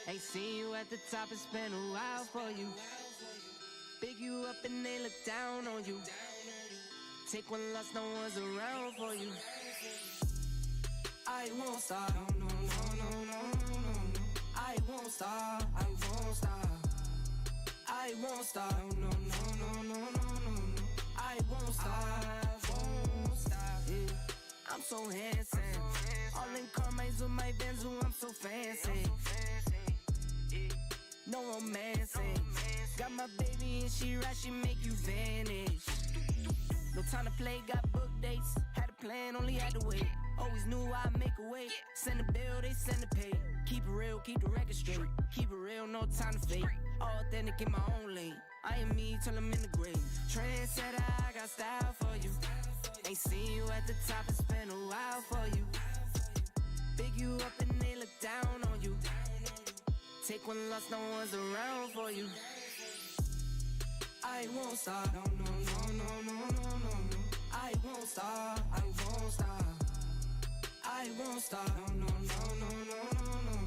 Ain't seen you at the top, it's been a while for you. Big you up and they look down on you. Take one loss, no one's around for you. I won't stop, no, no, no, no, no, no, no. I won't stop, I won't stop. I won't stop, no, no, no, no, no, no. I won't stop, yeah. I'm so handsome. All in Carmine's with my Benz, I'm so fancy. No romancing. Got my baby and she right, she make you vanish. No time to play, got book dates. Had a plan, only had to wait. Always knew I'd make a way. Send a bill, they send a pay. Keep it real, keep the record straight. Keep it real, no time to fake. All authentic in my own lane. I am me till I'm in the grave. Trendsetter, I got style for you. Ain't seen you at the top, it's been a while for you. Big you up and they look down on you. Take one loss, no one's around for you. I won't stop, no, no, no, no, no, no, no, no. I won't stop, I won't stop. I won't stop, no, no, no, no, no, no, no.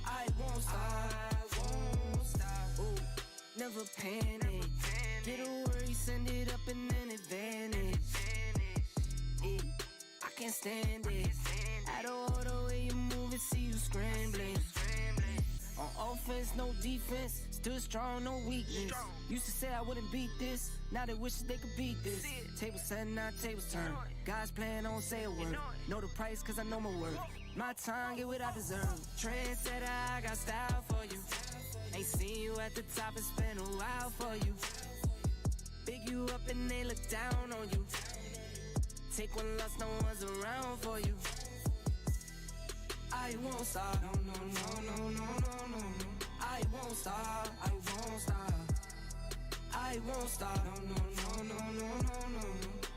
I won't stop, I won't stop. Ooh, never panic. Get a worry, send it up and then it vanish. Yeah, I can't stand it. Out of all the way you move it, see you scrambling. On offense, no defense. Still strong, no weakness. Used to say I wouldn't beat this. Now they wish they could beat this. Tables set, now tables turn. God's plan, don't say a word. Know the price, cause I know my worth. My time, get what I deserve. Trendsetter, I got style for you. Ain't seen you at the top, it's been a while for you. Big you up and they look down on you. Take one loss, no one's around for you. I won't stop, no, no, no, no, no, no, no. I won't stop, I won't stop. I won't stop, no, no, no, no, no, no, no.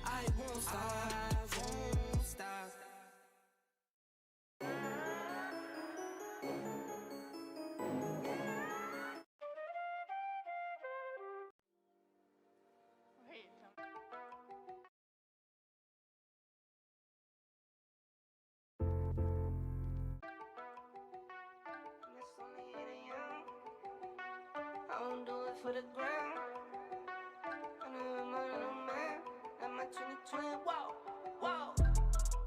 I won't stop, I won't stop. I won't do it for the gram. I know I'm on a man. I'm my 2020. Whoa, whoa.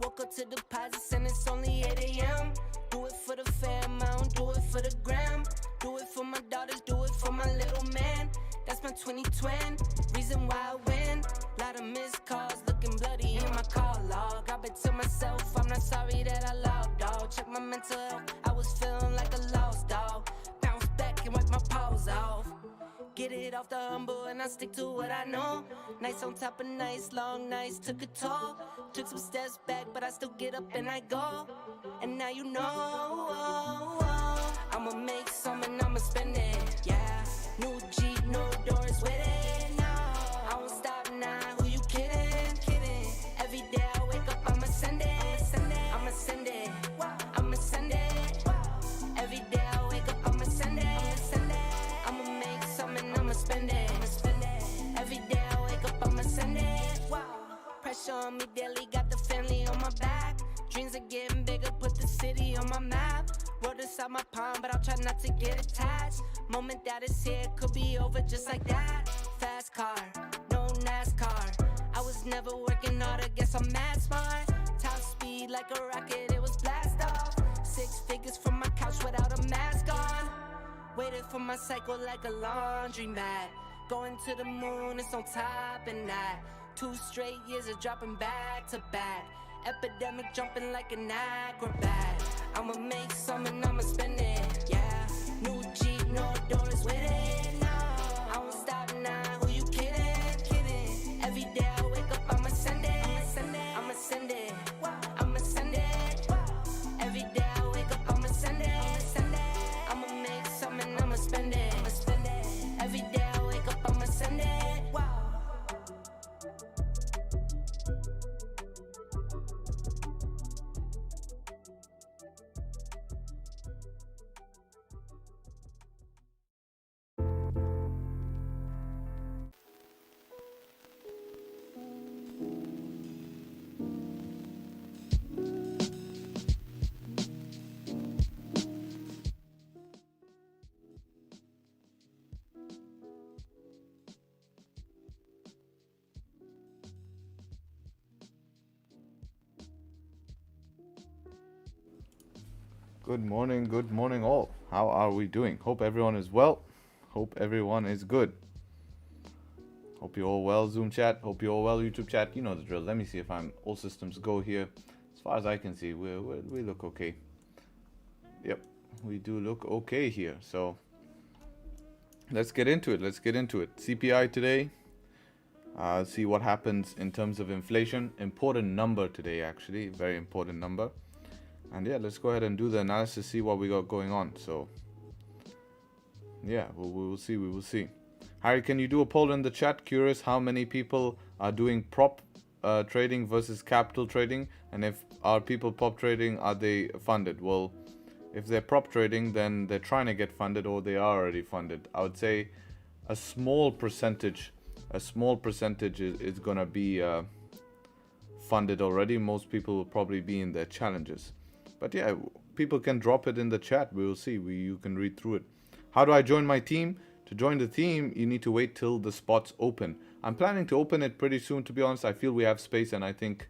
Woke up to deposits and it's only 8 a.m. Do it for the fam, I don't do it for the gram. Do it for my daughters, do it for my little man. That's my 2020. Reason why I win. Lot of missed calls, looking bloody in my call log. I bet to myself, I'm not sorry that I logged, dog. Check my mental health, I was feeling like a lost dog. Bounce back and wipe my paws off. Get it off the humble and I stick to what I know. Nights on top of nights, long nights took a toll. Took some steps back, but I still get up and I go. And now you know, I'ma make some and I'ma spend it. Yeah, new Jeep, no doors with it. No, I won't stop now. Who you kidding? Kidding. Every day I wake up, I'ma send it. I'ma send it. I'ma send it. Every day I wake up, I'ma send it. I'ma make some and I'ma spend it. Every day I wake up, I'ma send it. Pressure on me daily, got the family on my back. Dreams are getting bigger, put the city on my map. Wrote inside my palm, but I'll try not to get attached. Moment that is here, could be over just like that. Fast car, no NASCAR. I was never working hard, I guess I'm mad smart. Top speed like a rocket, it was blast off. 6 figures from my couch without a mask on. Waited for my cycle like a laundry mat. Going to the moon, it's on top and that. 2 straight years of dropping back to back. Epidemic jumping like an acrobat. I'ma make some and I'ma spend it. Yeah, new Jeep, no doors with it. No, I won't stop now. Who you kidding? Kidding. Every day I wake up, I'ma send it. I'ma send it. I'ma send it. Every day I wake up, I'ma send it. I'ma make some and I'ma spend it. Every day I wake up, I'ma send it. Good morning all. How are we doing? Hope everyone is well. Hope everyone is good. Hope you're all well, Zoom chat. Hope you're all well, YouTube chat. You know the drill. Let me see if I'm all systems go here. As far as I can see, we look okay. Yep, we do look okay here. So let's get into it. CPI today. See what happens in terms of inflation. Important number today, actually. Very important number. And yeah, let's go ahead and do the analysis, see what we got going on. So yeah, we will see. Harry, can you do a poll in the chat? Curious how many people are doing prop trading versus capital trading, and if our people prop trading, are they funded? Well, if they're prop trading, then they're trying to get funded, or they are already funded. I would say a small percentage is gonna be funded already. Most people will probably be in their challenges. But yeah, people can drop it in the chat. We will see. You can read through it. How do I join my team? To join the team, you need to wait till the spots open. I'm planning to open it pretty soon, to be honest. I feel we have space, and I think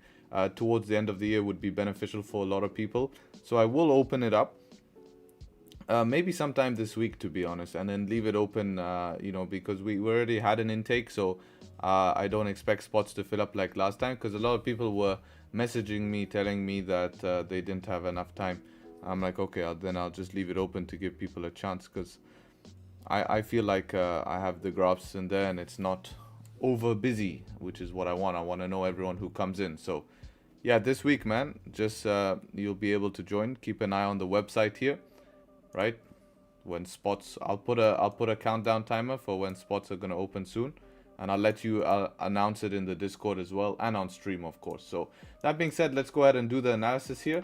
towards the end of the year would be beneficial for a lot of people. So I will open it up. Maybe sometime this week, to be honest, and then leave it open, because we already had an intake. So I don't expect spots to fill up like last time, because a lot of people were messaging me telling me that they didn't have enough time. I'm like, okay, then I'll just leave it open to give people a chance, because I feel like I have the graphs in there and it's not over busy, which is what I want. I want to know everyone who comes in. So yeah, this week, man, just you'll be able to join. Keep an eye on the website here, right? When spots, I'll put a countdown timer for when spots are gonna open soon, and I'll let you announce it in the Discord as well, and on stream, of course. So that being said, let's go ahead and do the analysis here.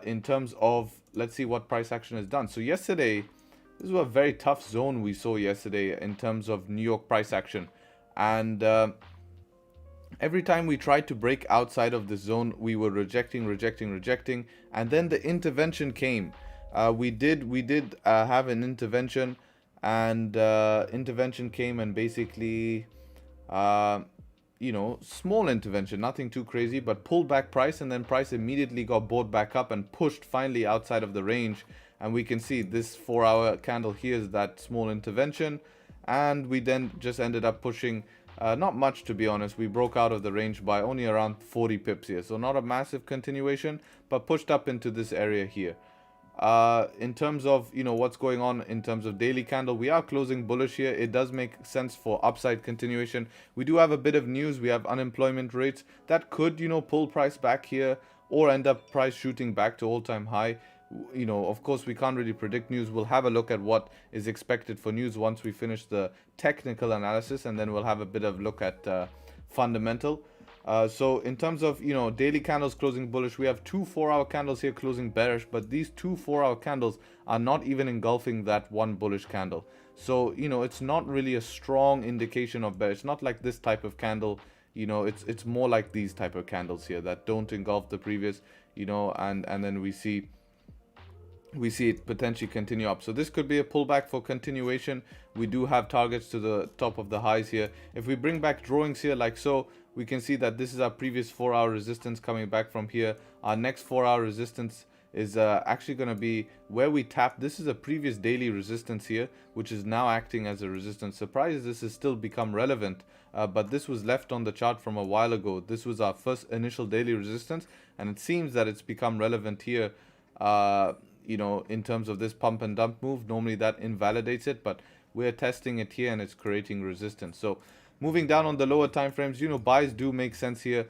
In terms of, let's see what price action is done. So yesterday, this was a very tough zone we saw yesterday in terms of New York price action, and every time we tried to break outside of this zone, we were rejecting, and then the intervention came. We did have an intervention, and intervention came, and basically small intervention, nothing too crazy, but pulled back price, and then price immediately got bought back up and pushed finally outside of the range. And we can see this 4-hour candle here is that small intervention, and we then just ended up pushing not much, to be honest. We broke out of the range by only around 40 pips here, so not a massive continuation, but pushed up into this area here. In terms of what's going on in terms of daily candle, we are closing bullish here. It does make sense for upside continuation. We do have a bit of news. We have unemployment rates that could pull price back here, or end up price shooting back to all-time high. Of course, we can't really predict news. We'll have a look at what is expected for news once we finish the technical analysis, and then we'll have a bit of look at fundamental. So in terms of daily candles closing bullish, we have two 4-hour candles here closing bearish, but these two 4-hour candles are not even engulfing that one bullish candle. So it's not really a strong indication of bear. It's not like this type of candle. It's more like these type of candles here that don't engulf the previous, and then we see it potentially continue up. So this could be a pullback for continuation. We do have targets to the top of the highs here. If we bring back drawings here like so, we can see that this is our previous 4-hour resistance coming back from here. Our next 4-hour resistance is actually going to be where we tapped. This is a previous daily resistance here, which is now acting as a resistance. Surprised this has still become relevant, but this was left on the chart from a while ago. This was our first initial daily resistance, and it seems that it's become relevant here. In terms of this pump and dump move, normally that invalidates it, but we're testing it here and it's creating resistance. So moving down on the lower time frames, buys do make sense here.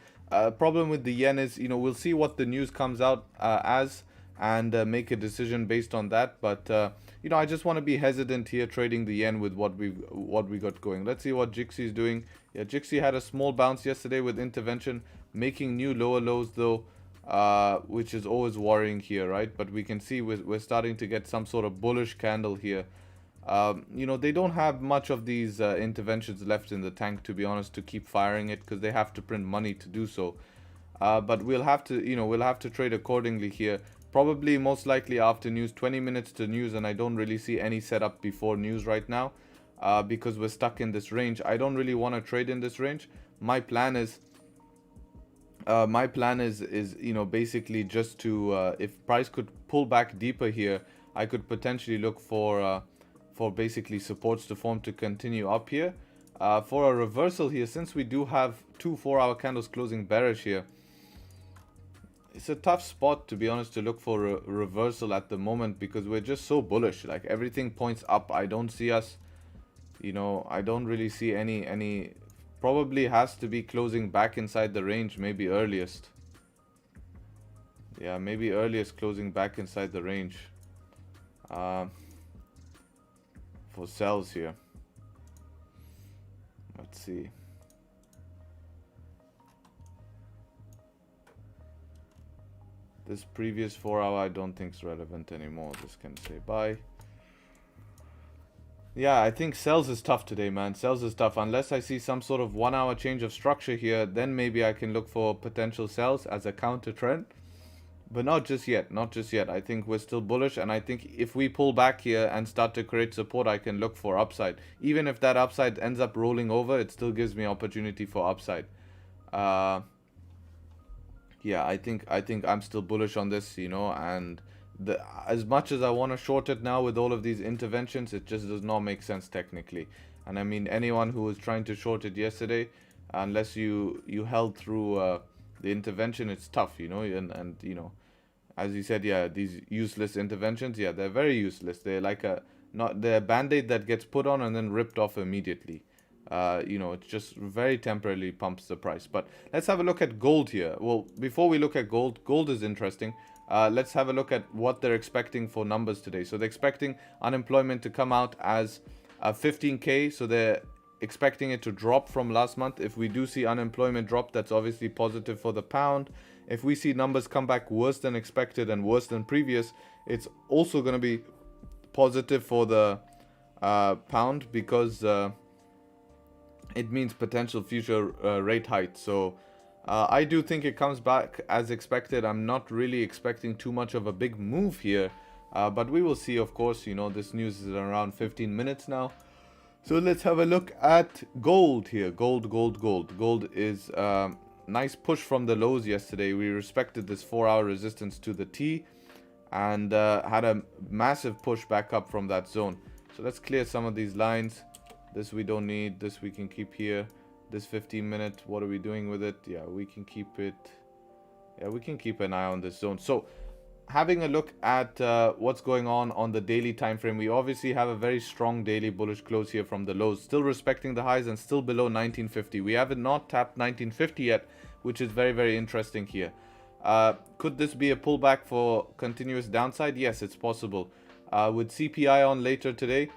Problem with the yen is, we'll see what the news comes out as, and make a decision based on that. But I just want to be hesitant here trading the yen with what we got going. Let's see what Gbpjpy is doing. Yeah, Gbpjpy had a small bounce yesterday with intervention, making new lower lows though. Which is always worrying here, right? But we can see we're starting to get some sort of bullish candle here. They don't have much of these interventions left in the tank, to be honest, to keep firing it, because they have to print money to do so. But we'll have to trade accordingly here. Probably most likely after news, 20 minutes to news, and I don't really see any setup before news right now, because we're stuck in this range. I don't really want to trade in this range. My plan is My plan is you know, basically just to if price could pull back deeper here, I could potentially look for basically supports to form to continue up here. For a reversal here, since we do have two 4-hour candles closing bearish here, it's a tough spot, to be honest, to look for a reversal at the moment, because we're just so bullish. Like, everything points up. I don't see us, you know, I don't really see any probably has to be closing back inside the range, maybe earliest. Yeah, maybe earliest closing back inside the range for sells here. Let's see. This previous 4-hour I don't think is relevant anymore. Just can say bye. Yeah, I think sells is tough today, man. Sells is tough. Unless I see some sort of 1-hour change of structure here, then maybe I can look for potential sells as a counter trend. But not just yet. Not just yet. I think we're still bullish. And I think if we pull back here and start to create support, I can look for upside. Even if that upside ends up rolling over, it still gives me opportunity for upside. Yeah, I think I'm still bullish on this, you know, and as much as I want to short it now with all of these interventions, it just does not make sense technically. And I mean, anyone who was trying to short it yesterday, unless you held through the intervention, it's tough, you know. And you know, as you said, yeah, these useless interventions, yeah, they're very useless. They're like they're a band-aid that gets put on and then ripped off immediately. You know, it just very temporarily pumps the price. But let's have a look at gold here. Well, before we look at gold, gold is interesting. Let's have a look at what they're expecting for numbers today. So they're expecting unemployment to come out as 15K. So they're expecting it to drop from last month. If we do see unemployment drop, that's obviously positive for the pound. If we see numbers come back worse than expected and worse than previous, it's also going to be positive for the pound, because it means potential future rate hikes. So I do think it comes back as expected. I'm not really expecting too much of a big move here, but we will see, of course. You know, this news is around 15 minutes now. So let's have a look at gold here. Gold is nice push from the lows yesterday. We respected this 4-hour resistance to the T and had a massive push back up from that zone. So let's clear some of these lines. This we don't need. This we can keep here. This 15-minute, what are we doing with it? Yeah, we can keep it. Yeah, we can keep an eye on this zone. So having a look at what's going on the daily time frame, we obviously have a very strong daily bullish close here from the lows, still respecting the highs and still below 1950. We haven't not tapped 1950 yet, which is very, very interesting here. Could this be a pullback for continuous downside? Yes, it's possible. With CPI on later today,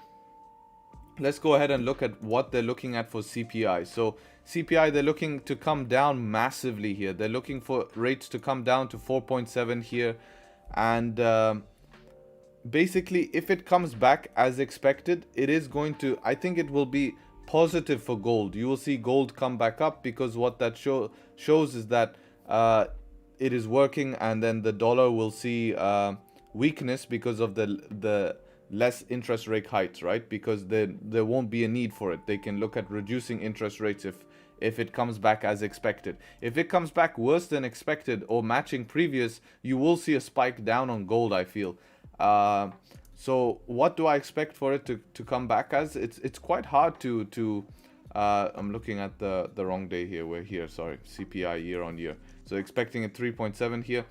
let's go ahead and look at what they're looking at for CPI. So CPI, they're looking to come down massively here. They're looking for rates to come down to 4.7 here. And basically, if it comes back as expected, it is going to, I think it will be positive for gold. You will see gold come back up, because what that shows is that it is working, and then the dollar will see weakness because of the less interest rate hikes, right? Because there won't be a need for it. They can look at reducing interest rates if it comes back as expected. If it comes back worse than expected or matching previous, you will see a spike down on gold, I feel. So what do I expect for it to come back as? It's quite hard to I'm looking at the wrong day here. We're here, sorry, CPI year on year. So expecting a 3.7 here.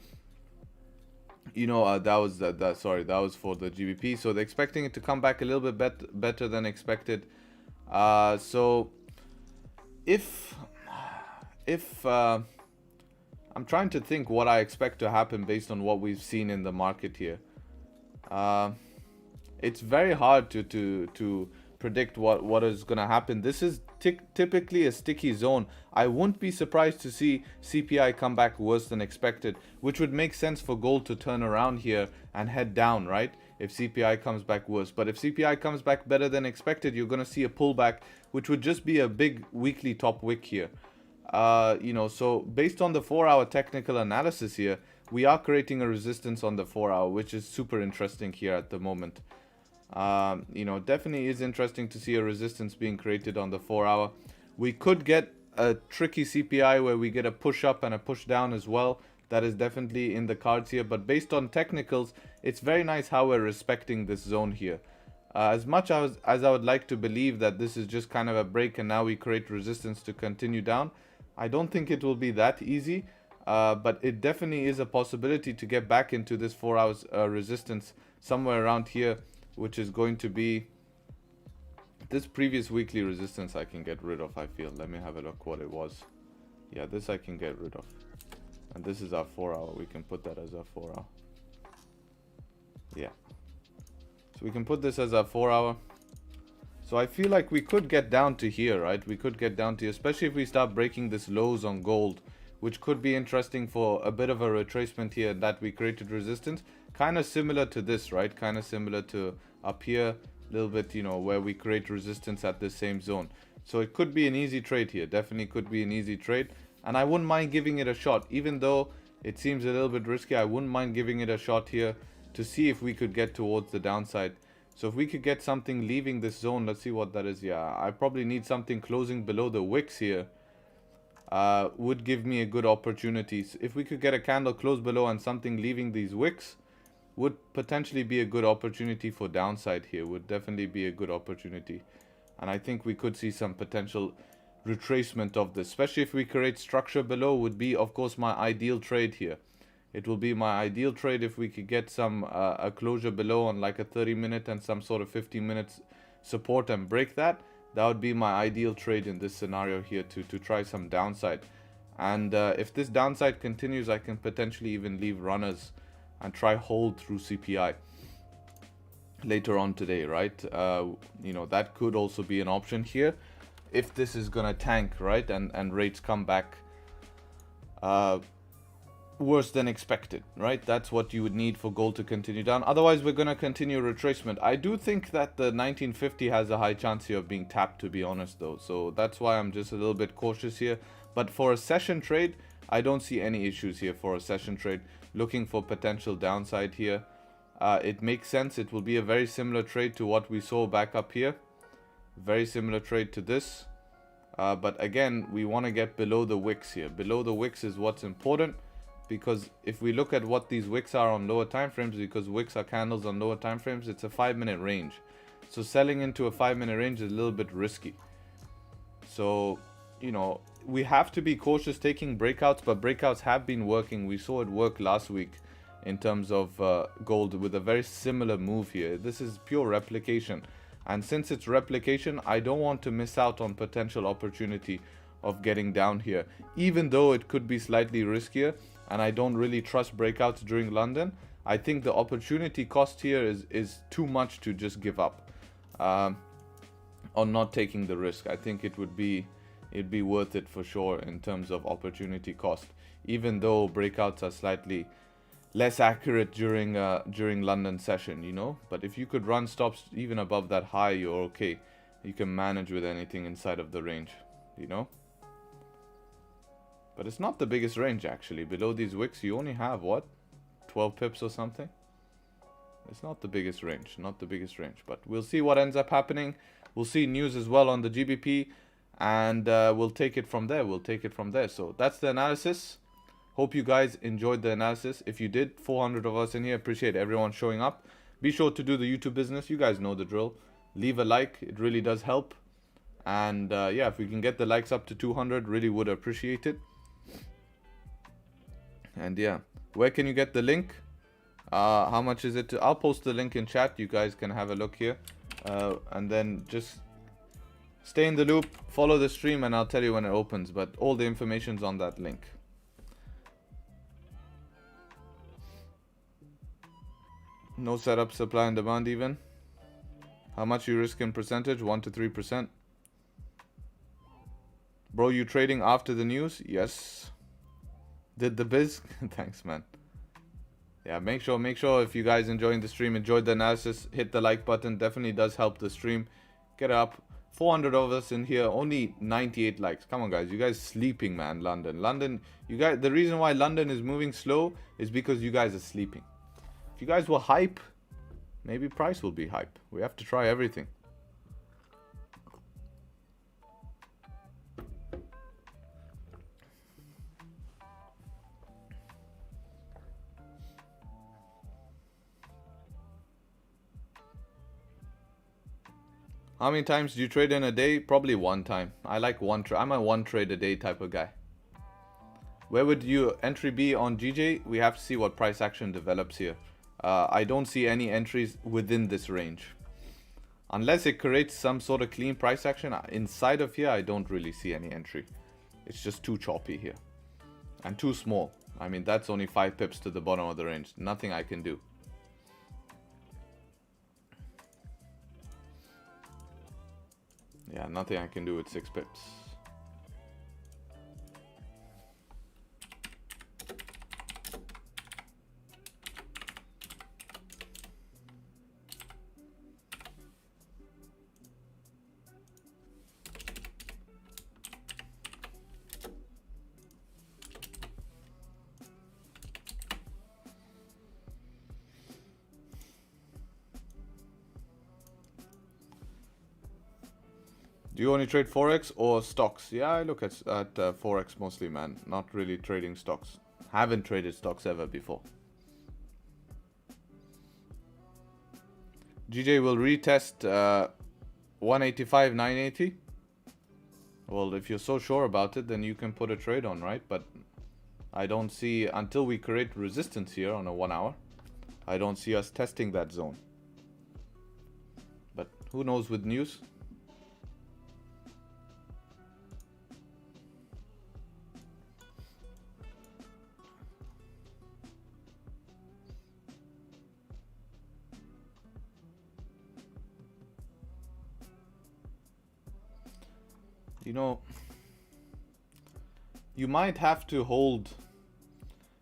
You know, that was for the GBP. So they're expecting it to come back a little bit better than expected. So if I'm trying to think what I expect to happen based on what we've seen in the market here. It's very hard to predict what is going to happen. This is typically a sticky zone. I wouldn't be surprised to see CPI come back worse than expected, which would make sense for gold to turn around here and head down, right? If CPI comes back worse. But if CPI comes back better than expected, you're going to see a pullback, which would just be a big weekly top wick here. You know, so based on the 4-hour technical analysis here, we are creating a resistance on the 4-hour, which is super interesting here at the moment. You know, definitely is interesting to see a resistance being created on the 4-hour. We could get a tricky CPI where we get a push up and a push down as well. That is definitely in the cards here. But based on technicals, it's very nice how we're respecting this zone here. As much as I would like to believe that this is just kind of a break and now we create resistance to continue down, I don't think it will be that easy. But it definitely is a possibility to get back into this 4 hours resistance somewhere around here, which is going to be this previous weekly resistance. I can get rid of, I feel. Let me have a look what it was. Yeah, this I can get rid of. And this is our 4 hour. We can put that as our 4 hour. Yeah. So we can put this as our 4 hour. So I feel like we could get down to here, right? We could get down to here, especially if we start breaking this lows on gold, which could be interesting for a bit of a retracement here that we created resistance. Kind of similar to this, right? Kind of similar to up here, a little bit, you know, where we create resistance at this same zone. So it could be an easy trade here. Definitely could be an easy trade. And I wouldn't mind giving it a shot. Even though it seems a little bit risky, I wouldn't mind giving it a shot here to see if we could get towards the downside. So if we could get something leaving this zone, let's see what that is. Yeah, I probably need something closing below the wicks here. Would give me a good opportunity. So if we could get a candle close below and something leaving these wicks, would potentially be a good opportunity for downside here. Would definitely be a good opportunity. And I think we could see some potential retracement of this, especially if we create structure below. Would be, of course, my ideal trade here. It will be my ideal trade if we could get some a closure below on like a 30-minute and some sort of 15 minutes support and break that. That would be my ideal trade in this scenario here to try some downside. And if this downside continues, I can potentially even leave runners and try hold through CPI later on today, right? You know, that could also be an option here if this is gonna tank, right? And rates come back worse than expected, right? That's what you would need for gold to continue down. Otherwise, we're going to continue retracement. I do think that the 1950 has a high chance here of being tapped, to be honest, though. So that's why I'm just a little bit cautious here. But for a session trade, I don't see any issues here for a session trade. Looking for potential downside here. It makes sense. It will be a very similar trade to what we saw back up here. Very similar trade to this. But again, we want to get below the wicks here. Below the wicks is what's important. Because if we look at what these wicks are on lower time frames, because wicks are candles on lower time frames, it's a 5-minute range. So selling into a 5-minute range is a little bit risky. So, you know, we have to be cautious taking breakouts, but breakouts have been working. We saw it work last week in terms of gold with a very similar move here. This is pure replication. And since it's replication, I don't want to miss out on potential opportunity of getting down here. Even though it could be slightly riskier, and I don't really trust breakouts during London, I think the opportunity cost here is too much to just give up on not taking the risk. I think it'd be worth it for sure in terms of opportunity cost, even though breakouts are slightly less accurate during London session, you know. But if you could run stops even above that high, you're okay. You can manage with anything inside of the range, you know. But it's not the biggest range, actually. Below these wicks, you only have, what, 12 pips or something? It's not the biggest range. Not the biggest range. But we'll see what ends up happening. We'll see news as well on the Gbp. And we'll take it from there. We'll take it from there. So that's the analysis. Hope you guys enjoyed the analysis. If you did, 400 of us in here. Appreciate everyone showing up. Be sure to do the YouTube business. You guys know the drill. Leave a like. It really does help. And yeah, if we can get the likes up to 200, really would appreciate it. And yeah, where can you get the link? How much is it? I'll post the link in chat. You guys can have a look here. And then just stay in the loop, follow the stream, and I'll tell you when it opens. But all the information's on that link. No setup, supply and demand even. How much you risk in percentage? 1 to 3%. Bro, you trading after the news? Yes. Did the biz? Thanks, man. Yeah, make sure if you guys enjoying the stream, enjoyed the analysis, hit the like button. Definitely does help the stream get up. 400 of us in here, only 98 likes. Come on, guys, you guys sleeping, man. London, you guys, the reason why London is moving slow is because you guys are sleeping. If you guys were hype, maybe price will be hype. We have to try everything. How many times do you trade in a day? Probably one time. I like one trade. I'm a one trade a day type of guy. Where would your entry be on GJ? We have to see what price action develops here. I don't see any entries within this range. Unless it creates some sort of clean price action inside of here, I don't really see any entry. It's just too choppy here. And too small. I mean, that's only 5 pips to the bottom of the range. Nothing I can do. Yeah, nothing I can do with 6 pips. Do you only trade Forex or stocks? Yeah, I look at Forex mostly, man. Not really trading stocks. Haven't traded stocks ever before. GJ will retest 185, 980. Well, if you're so sure about it, then you can put a trade on, right? But I don't see, until we create resistance here on a 1 hour, I don't see us testing that zone. But who knows with news? You know, you might have to hold,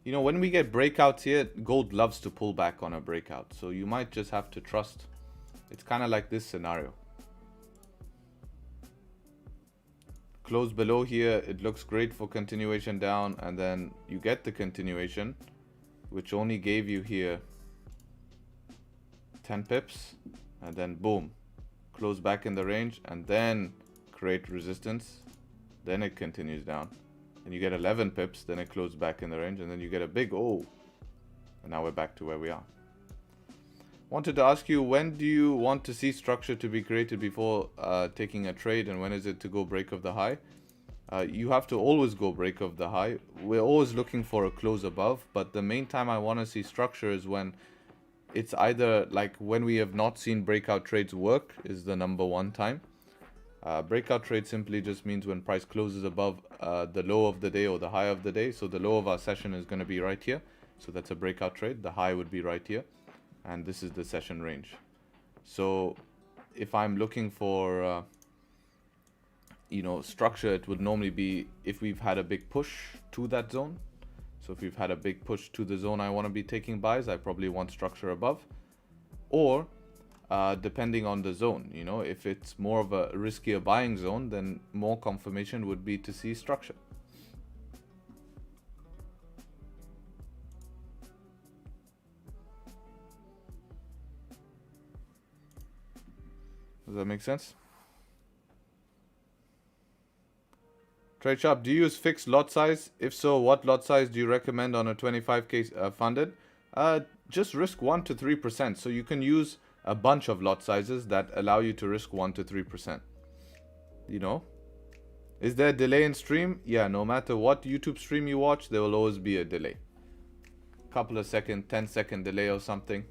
you know, when we get breakouts here, gold loves to pull back on a breakout. So you might just have to trust. It's kind of like this scenario. Close below here, it looks great for continuation down, and then you get the continuation, which only gave you here 10 pips, and then boom, close back in the range, and then create resistance, then it continues down, and you get 11 pips, then it closes back in the range, and then you get a big and now we're back to where we are. Wanted to ask you, when do you want to see structure to be created before taking a trade, and when is it to go break of the high? You have to always go break of the high. We're always looking for a close above, but the main time I want to see structure is when it's either like when we have not seen breakout trades work is the number one time. Breakout trade simply just means when price closes above the low of the day or the high of the day. So the low of our session is going to be right here. So that's a breakout trade. The high would be right here. And this is the session range. So if I'm looking for, you know, structure, it would normally be if we've had a big push to that zone. So if we've had a big push to the zone I want to be taking buys, I probably want structure above. Or depending on the zone, you know, if it's more of a riskier buying zone, then more confirmation would be to see structure. Does that make sense? Tradesharpe, do you use fixed lot size? If so, what lot size do you recommend on a 25k funded? Just risk 1 to 3%. So you can use a bunch of lot sizes that allow you to risk 1 to 3%. You know? Is there a delay in stream? Yeah, no matter what YouTube stream you watch, there will always be a delay. Couple of second, 10-second delay or something.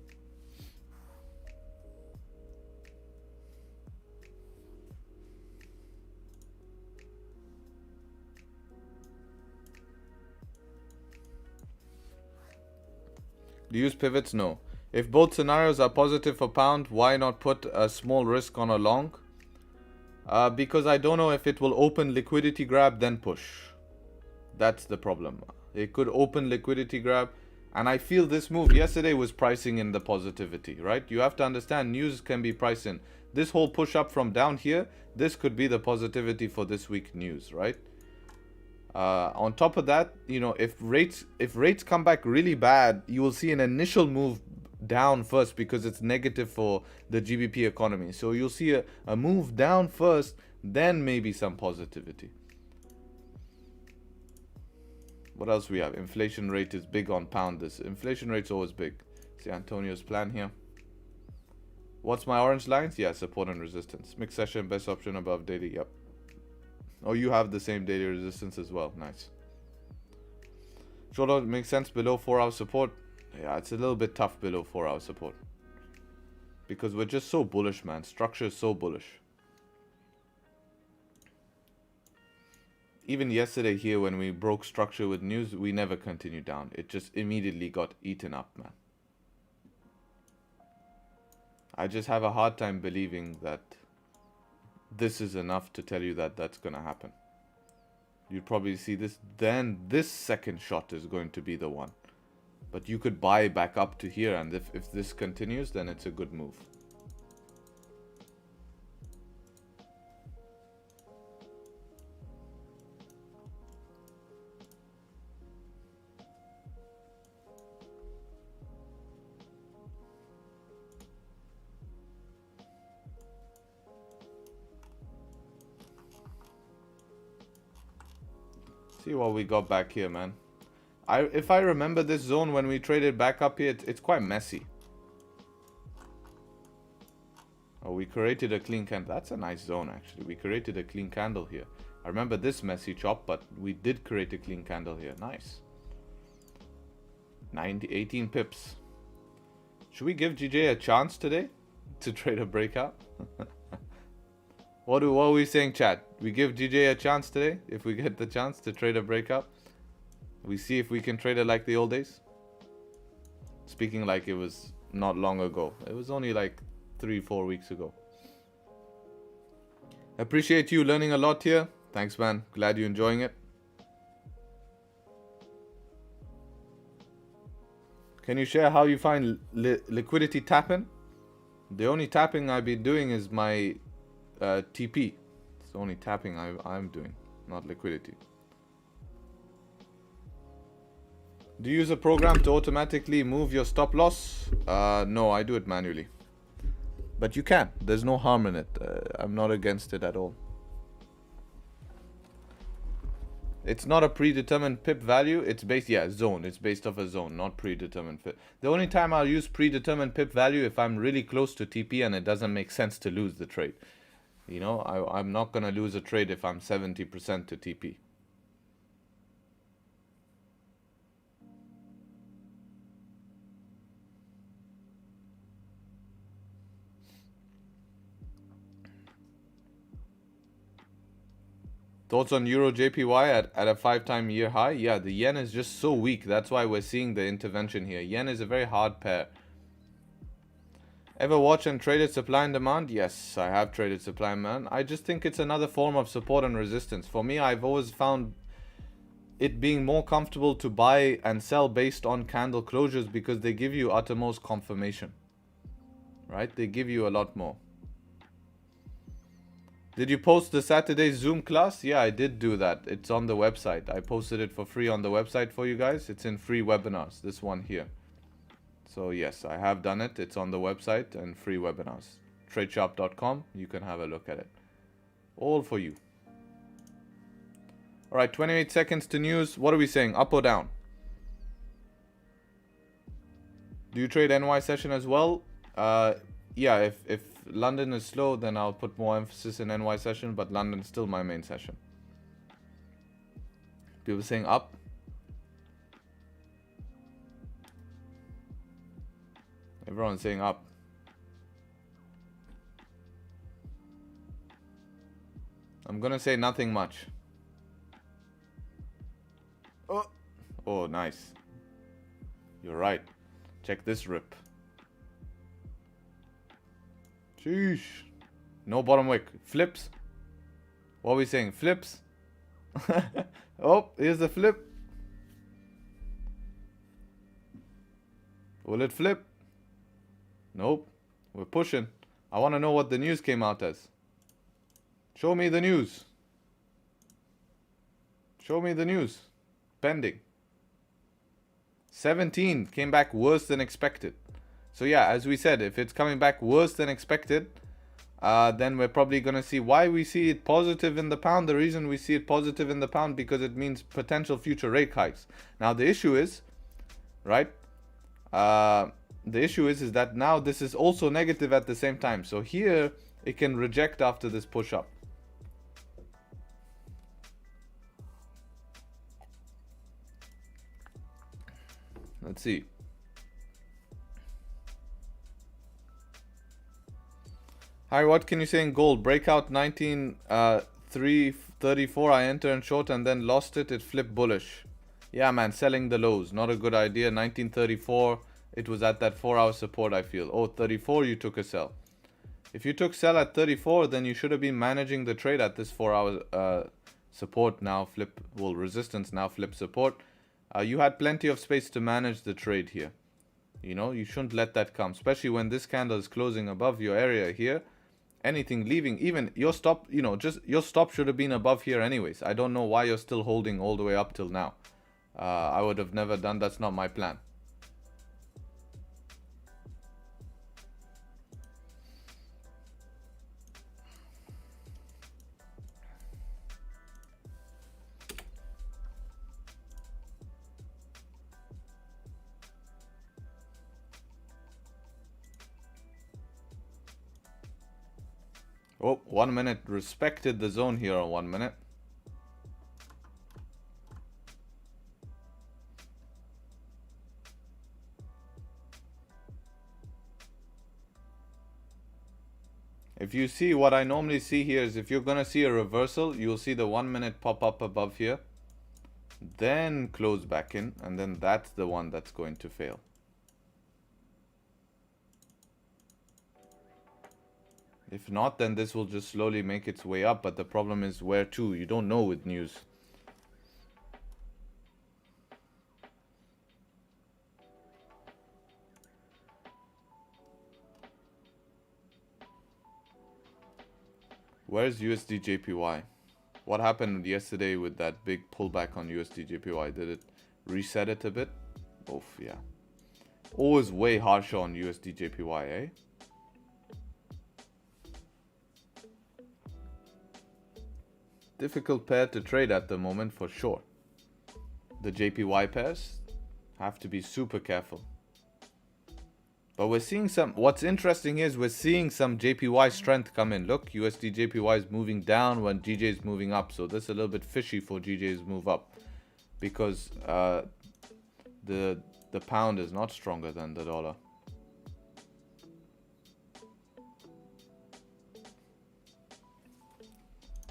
Do you use pivots? No. If both scenarios are positive for pound, why not put a small risk on a long? Because I don't know if it will open liquidity grab, then push. That's the problem. It could open liquidity grab. And I feel this move yesterday was pricing in the positivity, right? You have to understand news can be priced in. This whole push up from down here, this could be the positivity for this week news, right? On top of that, you know, if rates come back really bad, you will see an initial move down first because it's negative for the GBP economy. So you'll see a move down first, then maybe some positivity. What else we have? Inflation rate is big on pound. This inflation rate's always big. See Antonio's plan here. What's my orange lines? Yeah, support and resistance. Mixed session, best option above daily. Yep. Oh, you have the same daily resistance as well. Nice. Short order makes sense below 4-hour support. Yeah, it's a little bit tough below 4-hour support. Because we're just so bullish, man. Structure is so bullish. Even yesterday here when we broke structure with news, we never continued down. It just immediately got eaten up, man. I just have a hard time believing that this is enough to tell you that that's going to happen. You'd probably see this, then this second shot is going to be the one. But you could buy back up to here, and if this continues, then it's a good move. See what we got back here, man. If I remember this zone when we traded back up here, it's quite messy. Oh, we created a clean candle. That's a nice zone, actually. We created a clean candle here. I remember this messy chop, but we did create a clean candle here. Nice. 18 pips. Should we give GJ a chance today to trade a breakout? What are we saying, chat? We give GJ a chance today if we get the chance to trade a breakout. We see if we can trade it like the old days. Speaking like it was not long ago. It was only like 3-4 weeks ago. Appreciate you learning a lot here. Thanks, man. Glad you're enjoying it. Can you share how you find liquidity tapping? The only tapping I've been doing is my TP. It's the only tapping I'm doing, not liquidity. Do you use a program to automatically move your stop loss? No, I do it manually. But you can. There's no harm in it. I'm not against it at all. It's not a predetermined pip value. It's based, zone. It's based off a zone, not predetermined pip. The only time I'll use predetermined pip value if I'm really close to TP and it doesn't make sense to lose the trade. You know, I'm not going to lose a trade if I'm 70% to TP. Thoughts on Euro JPY at a 5-time year high? Yeah, the yen is just so weak. That's why we're seeing the intervention here. Yen is a very hard pair. Ever watch and traded supply and demand? Yes, I have traded supply and demand. I just think it's another form of support and resistance. For me, I've always found it being more comfortable to buy and sell based on candle closures because they give you uttermost confirmation. Right? They give you a lot more. Did you post the Saturday Zoom class? Yeah, I did do that. It's on the website. I posted it for free on the website for you guys. It's in free webinars, this one here. So yes, I have done it. It's on the website and free webinars. Tradesharpe.com. You can have a look at it. All for you. All right, 28 seconds to news. What are we saying? Up or down? Do you trade NY session as well? Yeah, if London is slow, then I'll put more emphasis in NY session, but London's still my main session. People saying up. Everyone's saying up. I'm gonna say nothing much. Oh, nice. You're right. Check this rip. Sheesh. No bottom wick. Flips. What are we saying? Flips. Oh, here's the flip. Will it flip? Nope. We're pushing. I want to know what the news came out as. Show me the news. Show me the news. Pending. 17 came back worse than expected. So yeah, as we said, if it's coming back worse than expected, then we're probably going to see why we see it positive in the pound. The reason we see it positive in the pound, because it means potential future rate hikes. Now the issue is, right, the issue is that now this is also negative at the same time. So here it can reject after this push up. Let's see. Hi, what can you say in gold? Breakout 19,334. I enter in short and then lost it. It flipped bullish. Yeah, man, selling the lows. Not a good idea. 1934. It was at that 4-hour support, I feel. Oh, 34, you took a sell. If you took sell at 34, then you should have been managing the trade at this 4-hour support, now flip, well, resistance, now flip support. You had plenty of space to manage the trade here. You know, you shouldn't let that come, especially when this candle is closing above your area here. Anything leaving, even your stop, you know, just your stop should have been above here anyways. I don't know why you're still holding all the way up till now. I would have never done, that's not my plan. Oh, 1 minute, respected the zone here on 1 minute. If you see what I normally see here is if you're going to see a reversal, you'll see the 1 minute pop up above here. Then close back in, and then that's the one that's going to fail. If not, then this will just slowly make its way up. But the problem is where to? You don't know with news. Where's USD/JPY? What happened yesterday with that big pullback on USD/JPY? Did it reset it a bit? Oof, yeah. Always way harsher on USD/JPY, eh? Difficult pair to trade at the moment for sure. The JPY pairs have to be super careful. But we're seeing some, what's interesting is we're seeing some JPY strength come in. Look, USD/JPY is moving down when GJ is moving up. So this is a little bit fishy for GJ's move up. Because the pound is not stronger than the dollar.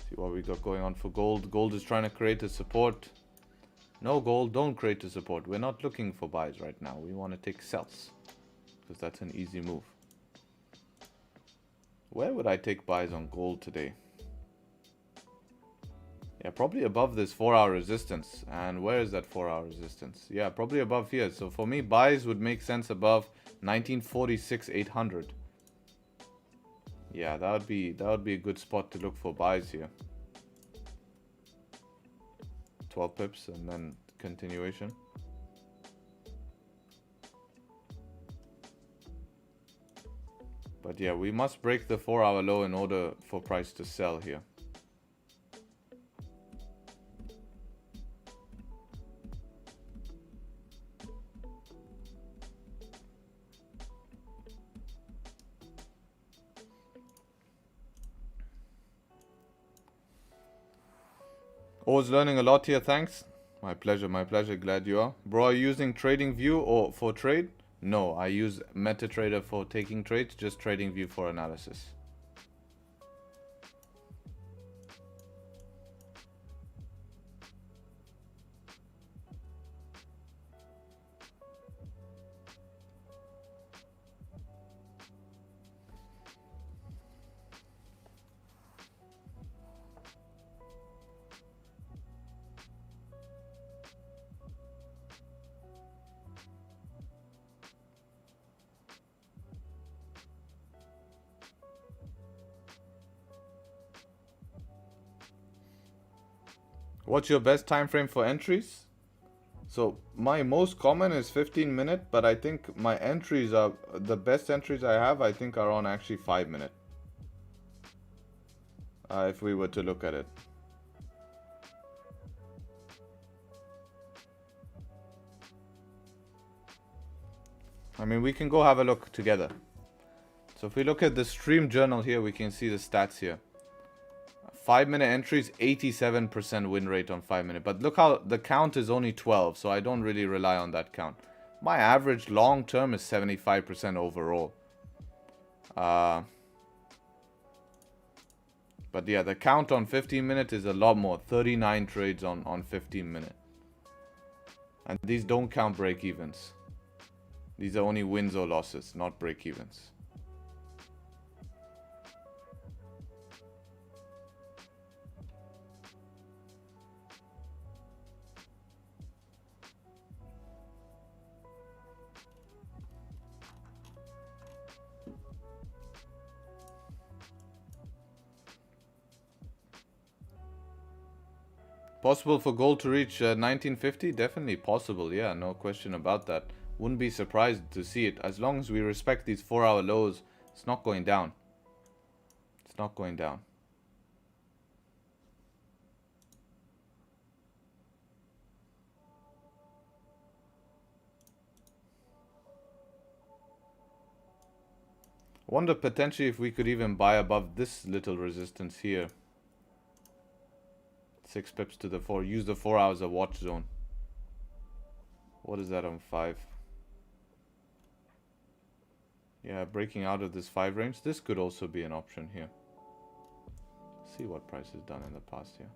See what we got going on for gold. Gold is trying to create a support. No, gold, don't create a support. We're not looking for buys right now. We want to take sells. Because that's an easy move. Where would I take buys on gold today? Yeah, probably above this 4-hour resistance. And where is that 4-hour resistance? Yeah, probably above here. So for me, buys would make sense above 1946,800. Yeah, that would be a good spot to look for buys here. 12 pips and then continuation. But yeah, we must break the 4-hour low in order for price to sell here. Always learning a lot here, thanks. My pleasure, glad you are. Bro, are you using Tradingview or for trade? No, I use MetaTrader for taking trades, just Tradingview for analysis. What's your best time frame for entries? So my most common is 15-minute, but I think my entries are the best entries I have. I think are on actually 5-minute. If we were to look at it. I mean, we can go have a look together. So if we look at the stream journal here, we can see the stats here. 5-minute entries, 87% win rate on 5-minute. But look how the count is only 12, so I don't really rely on that count. My average long term is 75% overall. But yeah, the count on 15-minute is a lot more. 39 trades on 15-minute. And these don't count break-evens. These are only wins or losses, not break-evens. Possible for gold to reach 1950? Definitely possible, yeah, no question about that. Wouldn't be surprised to see it. As long as we respect these 4-hour lows, it's not going down. It's not going down. I wonder potentially if we could even buy above this little resistance here. 6 pips to the 4. Use the 4 hours of watch zone. What is that on 5? Yeah, breaking out of this 5 range. This could also be an option here. See what price has done in the past here.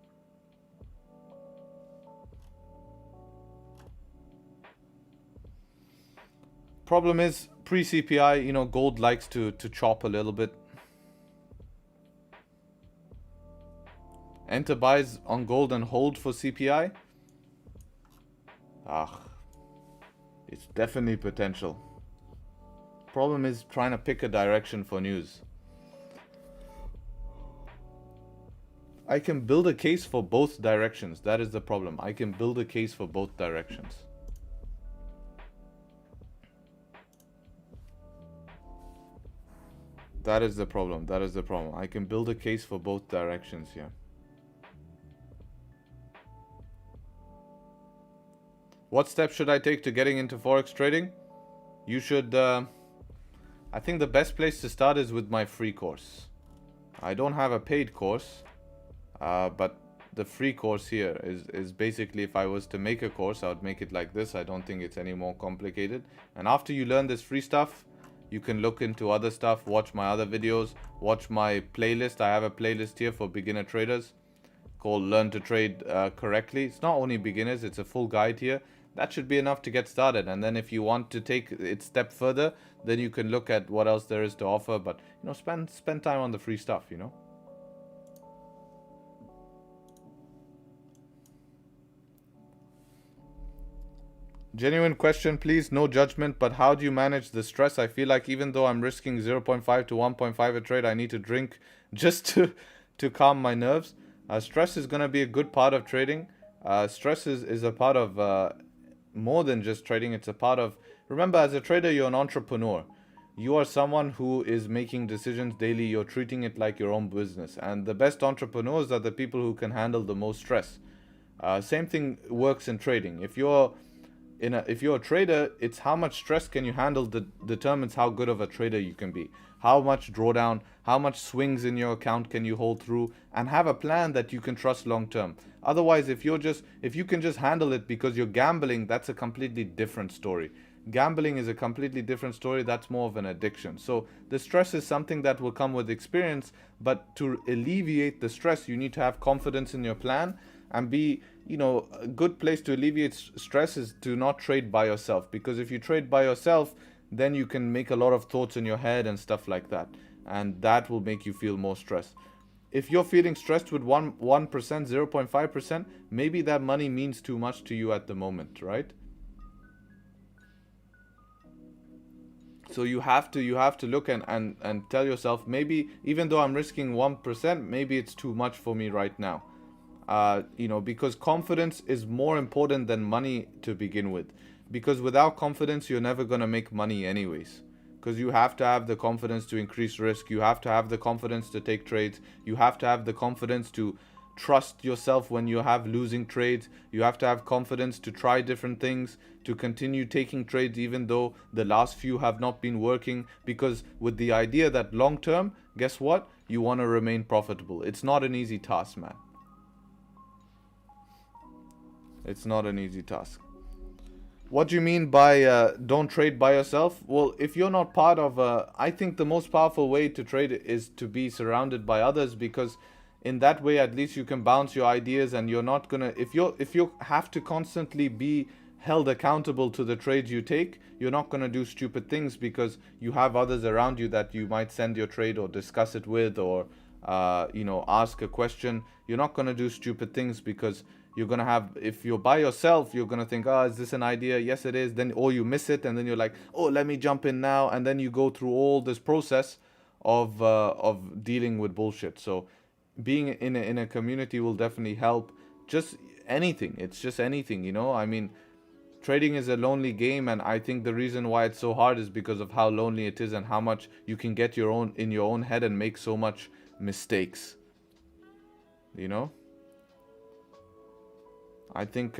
Problem is, pre-CPI, you know, gold likes to chop a little bit. Enter buys on gold and hold for CPI? It's definitely potential. Problem is trying to pick a direction for news. I can build a case for both directions. That is the problem. I can build a case for both directions. That is the problem. That is the problem. I can build a case for both directions here. What steps should I take to getting into Forex trading? You should, I think the best place to start is with my free course. I don't have a paid course, but the free course here is basically, if I was to make a course, I would make it like this. I don't think it's any more complicated. And after you learn this free stuff, you can look into other stuff, watch my other videos, watch my playlist. I have a playlist here for beginner traders called Learn to Trade Correctly. It's not only beginners, it's a full guide here. That should be enough to get started. And then if you want to take it step further, then you can look at what else there is to offer. But, you know, spend time on the free stuff, you know. Genuine question, please. No judgment, but how do you manage the stress? I feel like even though I'm risking 0.5 to 1.5 a trade, I need to drink just to calm my nerves. Stress is going to be a good part of trading. Stress is a part of more than just trading. It's a part of, remember, as a trader, you're an entrepreneur. You are someone who is making decisions daily. You're treating it like your own business. And the best entrepreneurs are the people who can handle the most stress. Same thing works in trading. If you're a trader, it's how much stress can you handle that determines how good of a trader you can be. How much drawdown, how much swings in your account can you hold through, and have a plan that you can trust long term. Otherwise, if you can just handle it because you're gambling, that's a completely different story. Gambling is a completely different story. That's more of an addiction. So the stress is something that will come with experience, but to alleviate the stress, you need to have confidence in your plan and be, you know, a good place to alleviate stress is to not trade by yourself. Because if you trade by yourself, then you can make a lot of thoughts in your head and stuff like that. And that will make you feel more stressed. If you're feeling stressed with 1%, 0.5%, maybe that money means too much to you at the moment, right? So you have to look and tell yourself, maybe even though I'm risking 1%, maybe it's too much for me right now. You know, because confidence is more important than money to begin with. Because without confidence, you're never going to make money anyways. Because you have to have the confidence to increase risk. You have to have the confidence to take trades. You have to have the confidence to trust yourself when you have losing trades. You have to have confidence to try different things, to continue taking trades even though the last few have not been working, because with the idea that long term, guess what? You want to remain profitable. It's not an easy task, man. It's not an easy task. What do you mean by don't trade by yourself? Well, if you're not part of I think the most powerful way to trade is to be surrounded by others, because in that way at least you can bounce your ideas, and you're not gonna, if you have to constantly be held accountable to the trades you take, you're not gonna do stupid things, because you have others around you that you might send your trade or discuss it with, or ask a question. You're not gonna do stupid things, because you're gonna have, if you're by yourself, you're gonna think, oh, is this an idea? Yes, it is. Then, or you miss it, and then you're like, oh, let me jump in now, and then you go through all this process of dealing with bullshit. So being in a community will definitely help. Just anything. It's just anything, I mean, trading is a lonely game, and I think the reason why it's so hard is because of how lonely it is and how much you can get in your own head and make so much mistakes. I think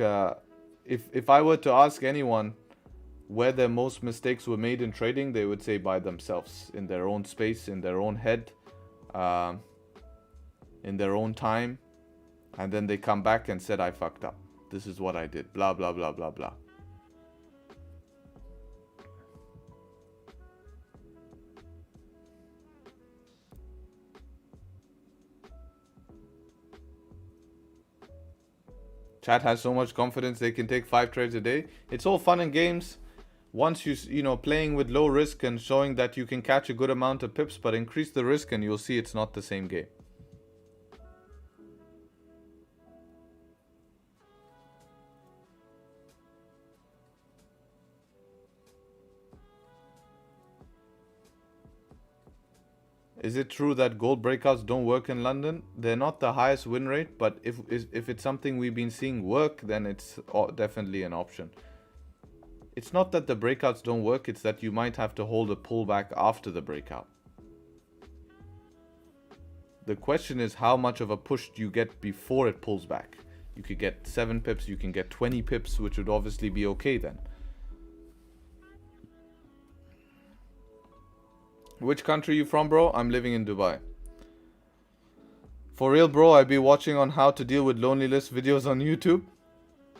if I were to ask anyone where their most mistakes were made in trading, they would say by themselves, in their own space, in their own head, in their own time, and then they come back and said, I fucked up. This is what I did. Blah, blah, blah, blah, blah. Chat has so much confidence they can take 5 trades a day. It's all fun and games once playing with low risk and showing that you can catch a good amount of pips, but increase the risk and you'll see it's not the same game. Is it true that gold breakouts don't work in London? They're not the highest win rate, but if it's something we've been seeing work, then it's definitely an option. It's not that the breakouts don't work, it's that you might have to hold a pullback after the breakout. The question is, how much of a push do you get before it pulls back? You could get 7 pips, you can get 20 pips, which would obviously be okay then. Which country you from, bro? I'm living in Dubai. For real, bro, I be watching on how to deal with loneliness videos on YouTube.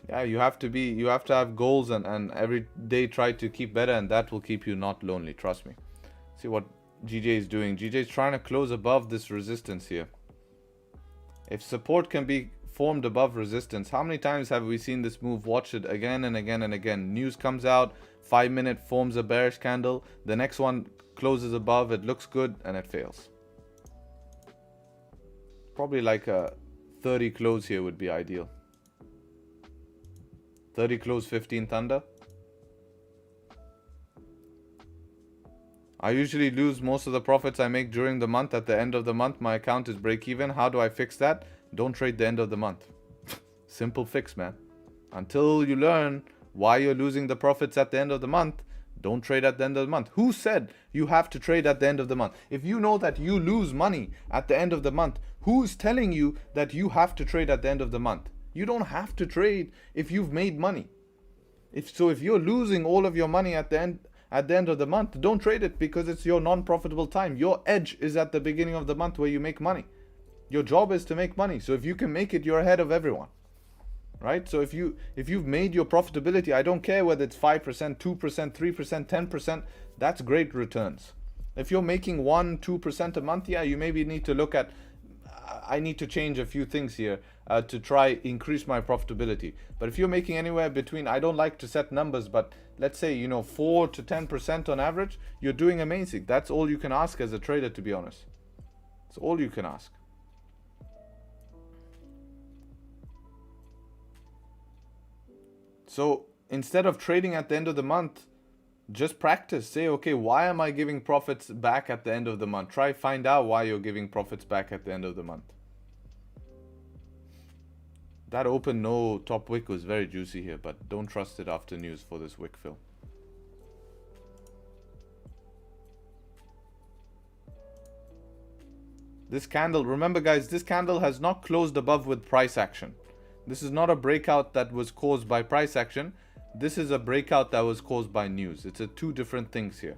Yeah, you have to have goals and every day try to keep better, and that will keep you not lonely, trust me. See what GJ is doing. GJ is trying to close above this resistance here. If support can be formed above resistance, how many times have we seen this move? Watch it again and again and again. News comes out, 5-minute forms a bearish candle, the next one closes above, it looks good, and it fails. Probably like a 30 close here would be ideal. 30 close, 15 thunder. I usually lose most of the profits I make during the month. At the end of the month, my account is break even. How do I fix that? Don't trade the end of the month. Simple fix, man. Until you learn why you're losing the profits at the end of the month, don't trade at the end of the month. Who said you have to trade at the end of the month? If you know that you lose money at the end of the month, who's telling you that you have to trade at the end of the month? You don't have to trade if you've made money. If you're losing all of your money at the end of the month, don't trade it, because it's your non-profitable time. Your edge is at the beginning of the month where you make money. Your job is to make money. So if you can make it, you're ahead of everyone. Right? So if you've made your profitability, I don't care whether it's 5%, 2%, 3%, 10%, that's great returns. If you're making 1%, 2% a month, yeah, you maybe need to look at, I need to change a few things here to try increase my profitability. But if you're making anywhere between, I don't like to set numbers, but let's say 4 to 10% on average, you're doing amazing. That's all you can ask as a trader, to be honest. It's all you can ask. So instead of trading at the end of the month, just practice. Say, okay, why am I giving profits back at the end of the month? Try find out why you're giving profits back at the end of the month. That open no top wick was very juicy here, but don't trust it after news for this wick fill. This candle, remember guys, this candle has not closed above with price action. This is not a breakout that was caused by price action. This is a breakout that was caused by news. It's two different things here,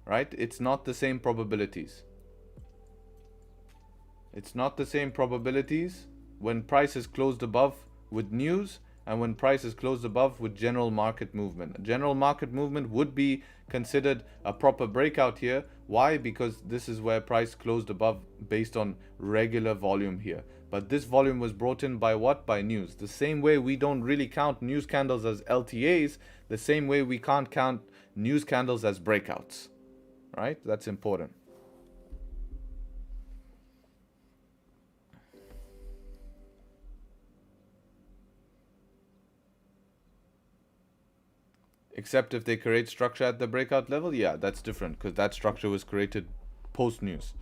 right? It's not the same probabilities. It's not the same probabilities when price is closed above with news and when price is closed above with general market movement. General market movement would be considered a proper breakout here. Why? Because this is where price closed above based on regular volume here. But this volume was brought in by what? By news. The same way we don't really count news candles as LTAs, the same way we can't count news candles as breakouts. Right? That's important. Except if they create structure at the breakout level, yeah, that's different because that structure was created post news.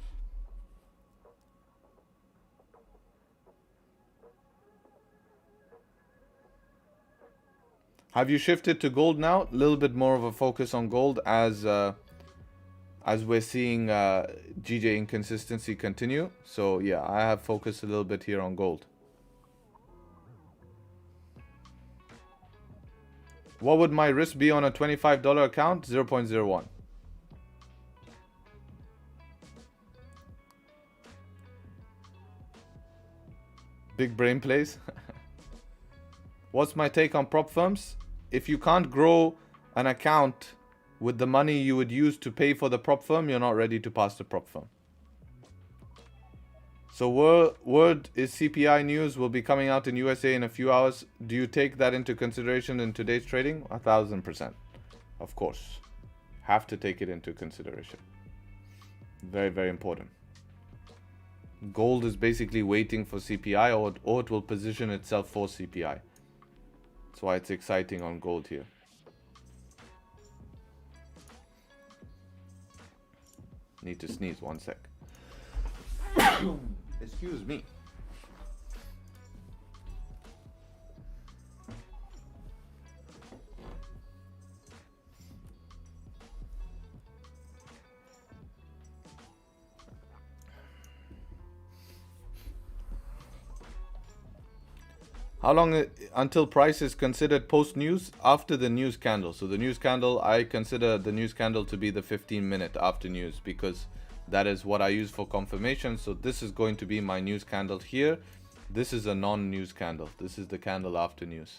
Have you shifted to gold now? A little bit more of a focus on gold as we're seeing GJ inconsistency continue. So yeah, I have focused a little bit here on gold. What would my risk be on a $25 account? 0.01. Big brain plays. What's my take on prop firms? If you can't grow an account with the money you would use to pay for the prop firm, you're not ready to pass the prop firm. So word is CPI news will be coming out in USA in a few hours. Do you take that into consideration in today's trading? 1000%. Of course. Have to take it into consideration. Very, very important. Gold is basically waiting for CPI or it will position itself for CPI. That's why it's exciting on gold here. Need to sneeze 1 sec. Excuse me. How long until price is considered post news? After the news candle. So the news candle, I consider the news candle to be the 15-minute after news because that is what I use for confirmation. So this is going to be my news candle here. This is a non-news candle. This is the candle after news.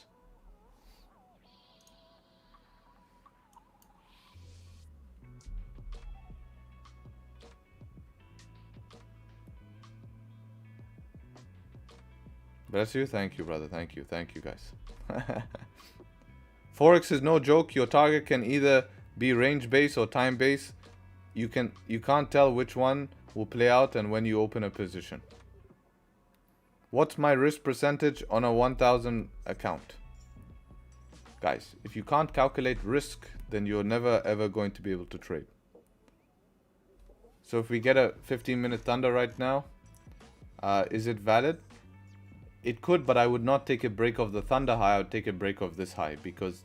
Bless you. Thank you, brother. Thank you. Thank you, guys. Forex is no joke. Your target can either be range base or time base. You can't tell which one will play out and when you open a position. What's my risk percentage on a 1000 account? Guys, if you can't calculate risk, then you're never ever going to be able to trade. So if we get a 15-minute thunder right now, is it valid? It could, but I would not take a break of the thunder high. I would take a break of this high because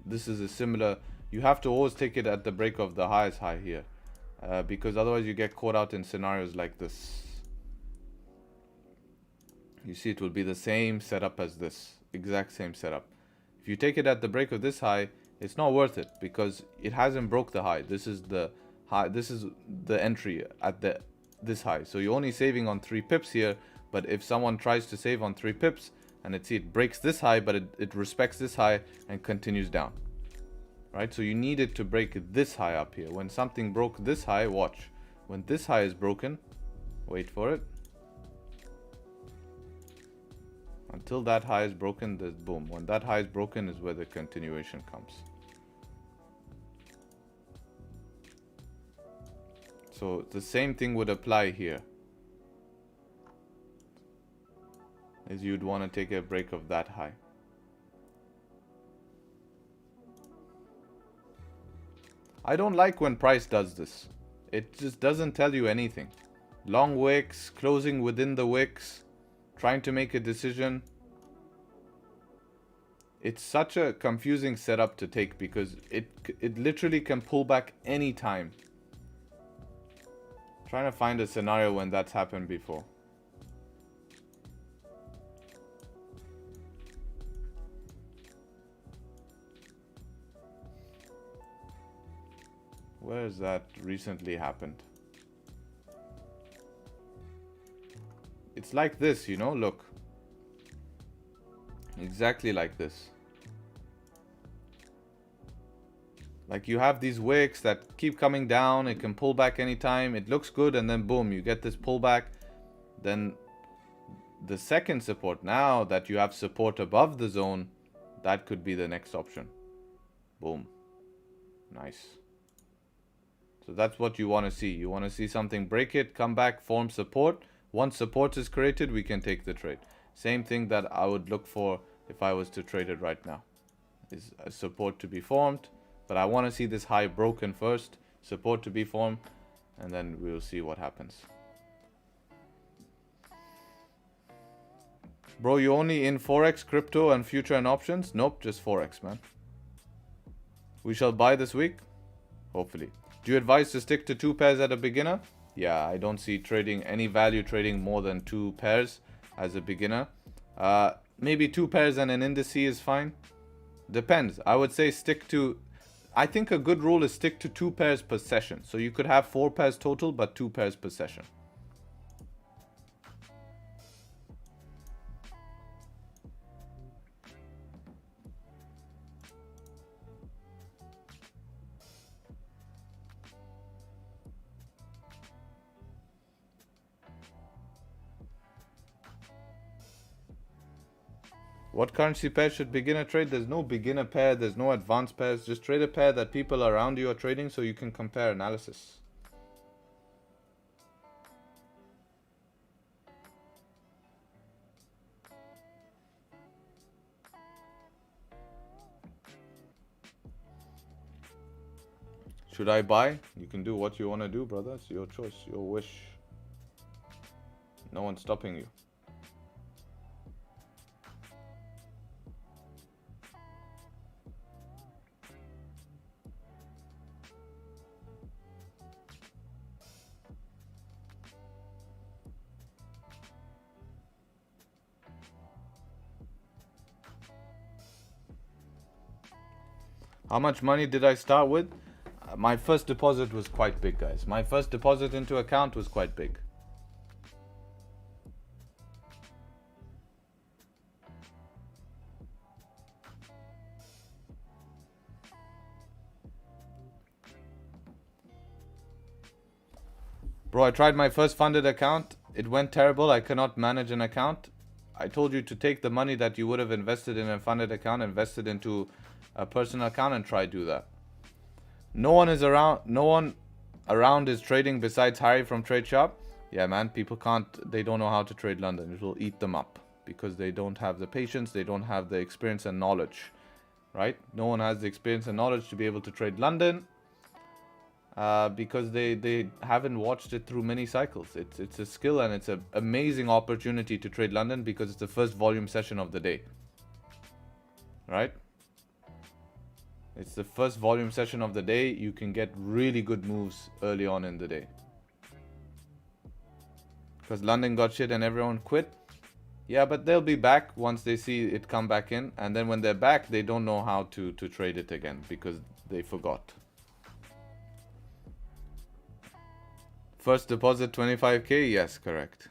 this is a similar. You have to always take it at the break of the highest high here. Because otherwise you get caught out in scenarios like this. You see it will be the same setup as this. Exact same setup. If you take it at the break of this high, it's not worth it because it hasn't broke the high. This is the high. This is the entry at this high. So you're only saving on 3 pips here. But if someone tries to save on 3 pips and it breaks this high, but it respects this high and continues down. Right, so you need it to break this high up here. When something broke this high, watch. When this high is broken, wait for it. Until that high is broken, there's boom. When that high is broken is where the continuation comes. So the same thing would apply here. Is you'd want to take a break of that high. I don't like when price does this. It just doesn't tell you anything. Long wicks, closing within the wicks, trying to make a decision. It's such a confusing setup to take because it literally can pull back any time. Trying to find a scenario when that's happened before. Where has that recently happened? It's like this, you know, look. Exactly like this. Like you have these wicks that keep coming down. It can pull back anytime. It looks good and then boom, you get this pullback. Then the second support, now that you have support above the zone, that could be the next option. Boom. Nice. So that's what you want to see. You want to see something break it, come back, form support. Once support is created, we can take the trade. Same thing that I would look for if I was to trade it right now. Is a support to be formed. But I want to see this high broken first. Support to be formed. And then we'll see what happens. Bro, you only in Forex, crypto, and future and options? Nope, just Forex, man. We shall buy this week? Hopefully. Do you advise to stick to 2 pairs at a beginner? Yeah, I don't see trading any value trading more than 2 pairs as a beginner. Maybe 2 pairs and an indice is fine. Depends. I would say stick to... I think a good rule is stick to 2 pairs per session. So you could have 4 pairs total, but 2 pairs per session. What currency pair should beginner trade? There's no beginner pair, there's no advanced pairs. Just trade a pair that people around you are trading so you can compare analysis. Should I buy? You can do what you want to do, brother. It's your choice, your wish. No one's stopping you. How much money did I start with? My first deposit was quite big, guys. My first deposit into account was quite big. Bro, I tried my first funded account. It went terrible. I cannot manage an account. I told you to take the money that you would have invested in a funded account, invest it into a personal account and try do that. No one around is trading besides Harry from Tradesharpe. Yeah, man, people can't, they don't know how to trade London. It will eat them up because they don't have the patience, they don't have the experience and knowledge, right? No one has the experience and knowledge to be able to trade London because they haven't watched it through many cycles. It's a skill and it's an amazing opportunity to trade London because it's the first volume session of the day, right? It's the first volume session of the day. You can get really good moves early on in the day. Because London got shit and everyone quit. Yeah, but they'll be back once they see it come back in. And then when they're back, they don't know how to trade it again because they forgot. First deposit 25k? Yes, correct.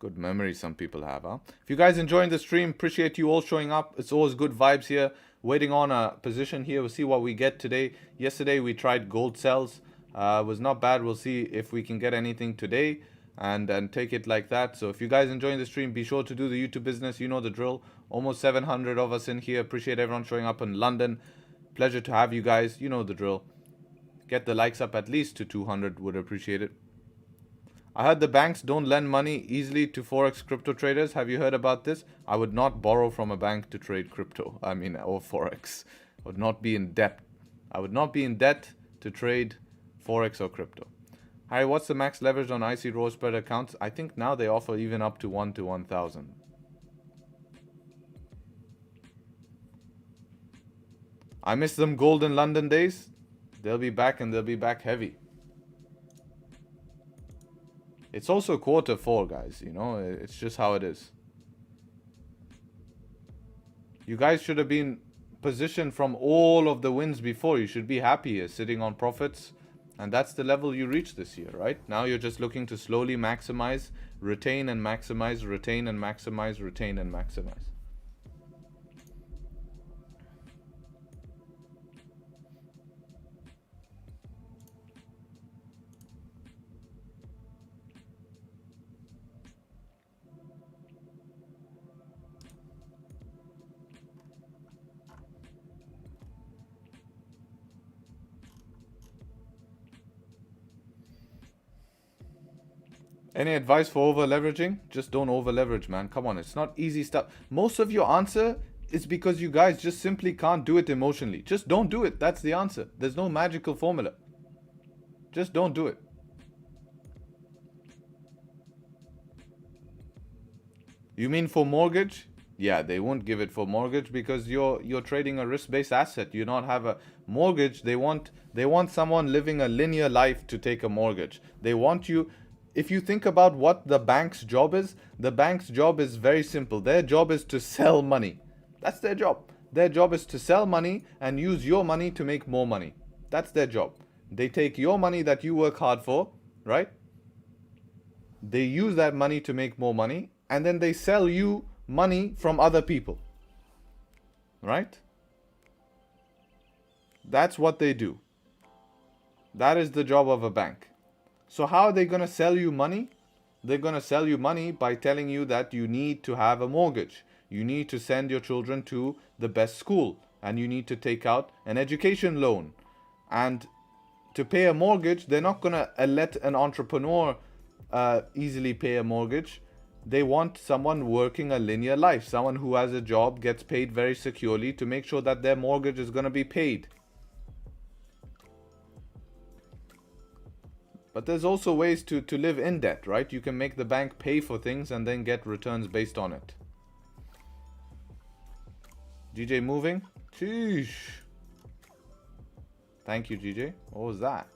Good memory some people have, huh? If you guys enjoying the stream, appreciate you all showing up. It's always good vibes here. Waiting on a position here. We'll see what we get today. Yesterday we tried gold sells. Was not bad. We'll see if we can get anything today and take it like that. So if you guys enjoying the stream, be sure to do the YouTube business. You know the drill. Almost 700 of us in here. Appreciate everyone showing up in London. Pleasure to have you guys. You know the drill. Get the likes up at least to 200. Would appreciate it. I heard the banks don't lend money easily to Forex crypto traders. Have you heard about this? I would not borrow from a bank to trade crypto. Or Forex. I would not be in debt. I would not be in debt to trade Forex or crypto. Hi, what's the max leverage on IC row spread accounts? I think now they offer even up to 1 to 1,000. I miss them golden London days. They'll be back and they'll be back heavy. It's also quarter 4, guys. You know, it's just how it is. You guys should have been positioned from all of the wins before. You should be happy here, sitting on profits. And that's the level you reached this year, right? Now you're just looking to slowly maximize, retain and maximize, retain and maximize, retain and maximize. Any advice for over leveraging? Just don't over leverage, man. Come on, it's not easy stuff. Most of your answer is because you guys just simply can't do it emotionally. Just don't do it. That's the answer. There's no magical formula. Just don't do it. You mean for mortgage? Yeah, they won't give it for mortgage because you're trading a risk-based asset. You don't have a mortgage. They want someone living a linear life to take a mortgage. They want you. If you think about what the bank's job is, the bank's job is very simple. Their job is to sell money. That's their job. Their job is to sell money and use your money to make more money. That's their job. They take your money that you work hard for, right? They use that money to make more money, and then they sell you money from other people, right? That's what they do. That is the job of a bank. So how are they going to sell you money? They're going to sell you money by telling you that you need to have a mortgage. You need to send your children to the best school. And you need to take out an education loan. And to pay a mortgage, they're not going to let an entrepreneur easily pay a mortgage. They want someone working a linear life. Someone who has a job, gets paid very securely to make sure that their mortgage is going to be paid. But there's also ways to live in debt, right? You can make the bank pay for things and then get returns based on it. GJ moving? Sheesh. Thank you, GJ. What was that?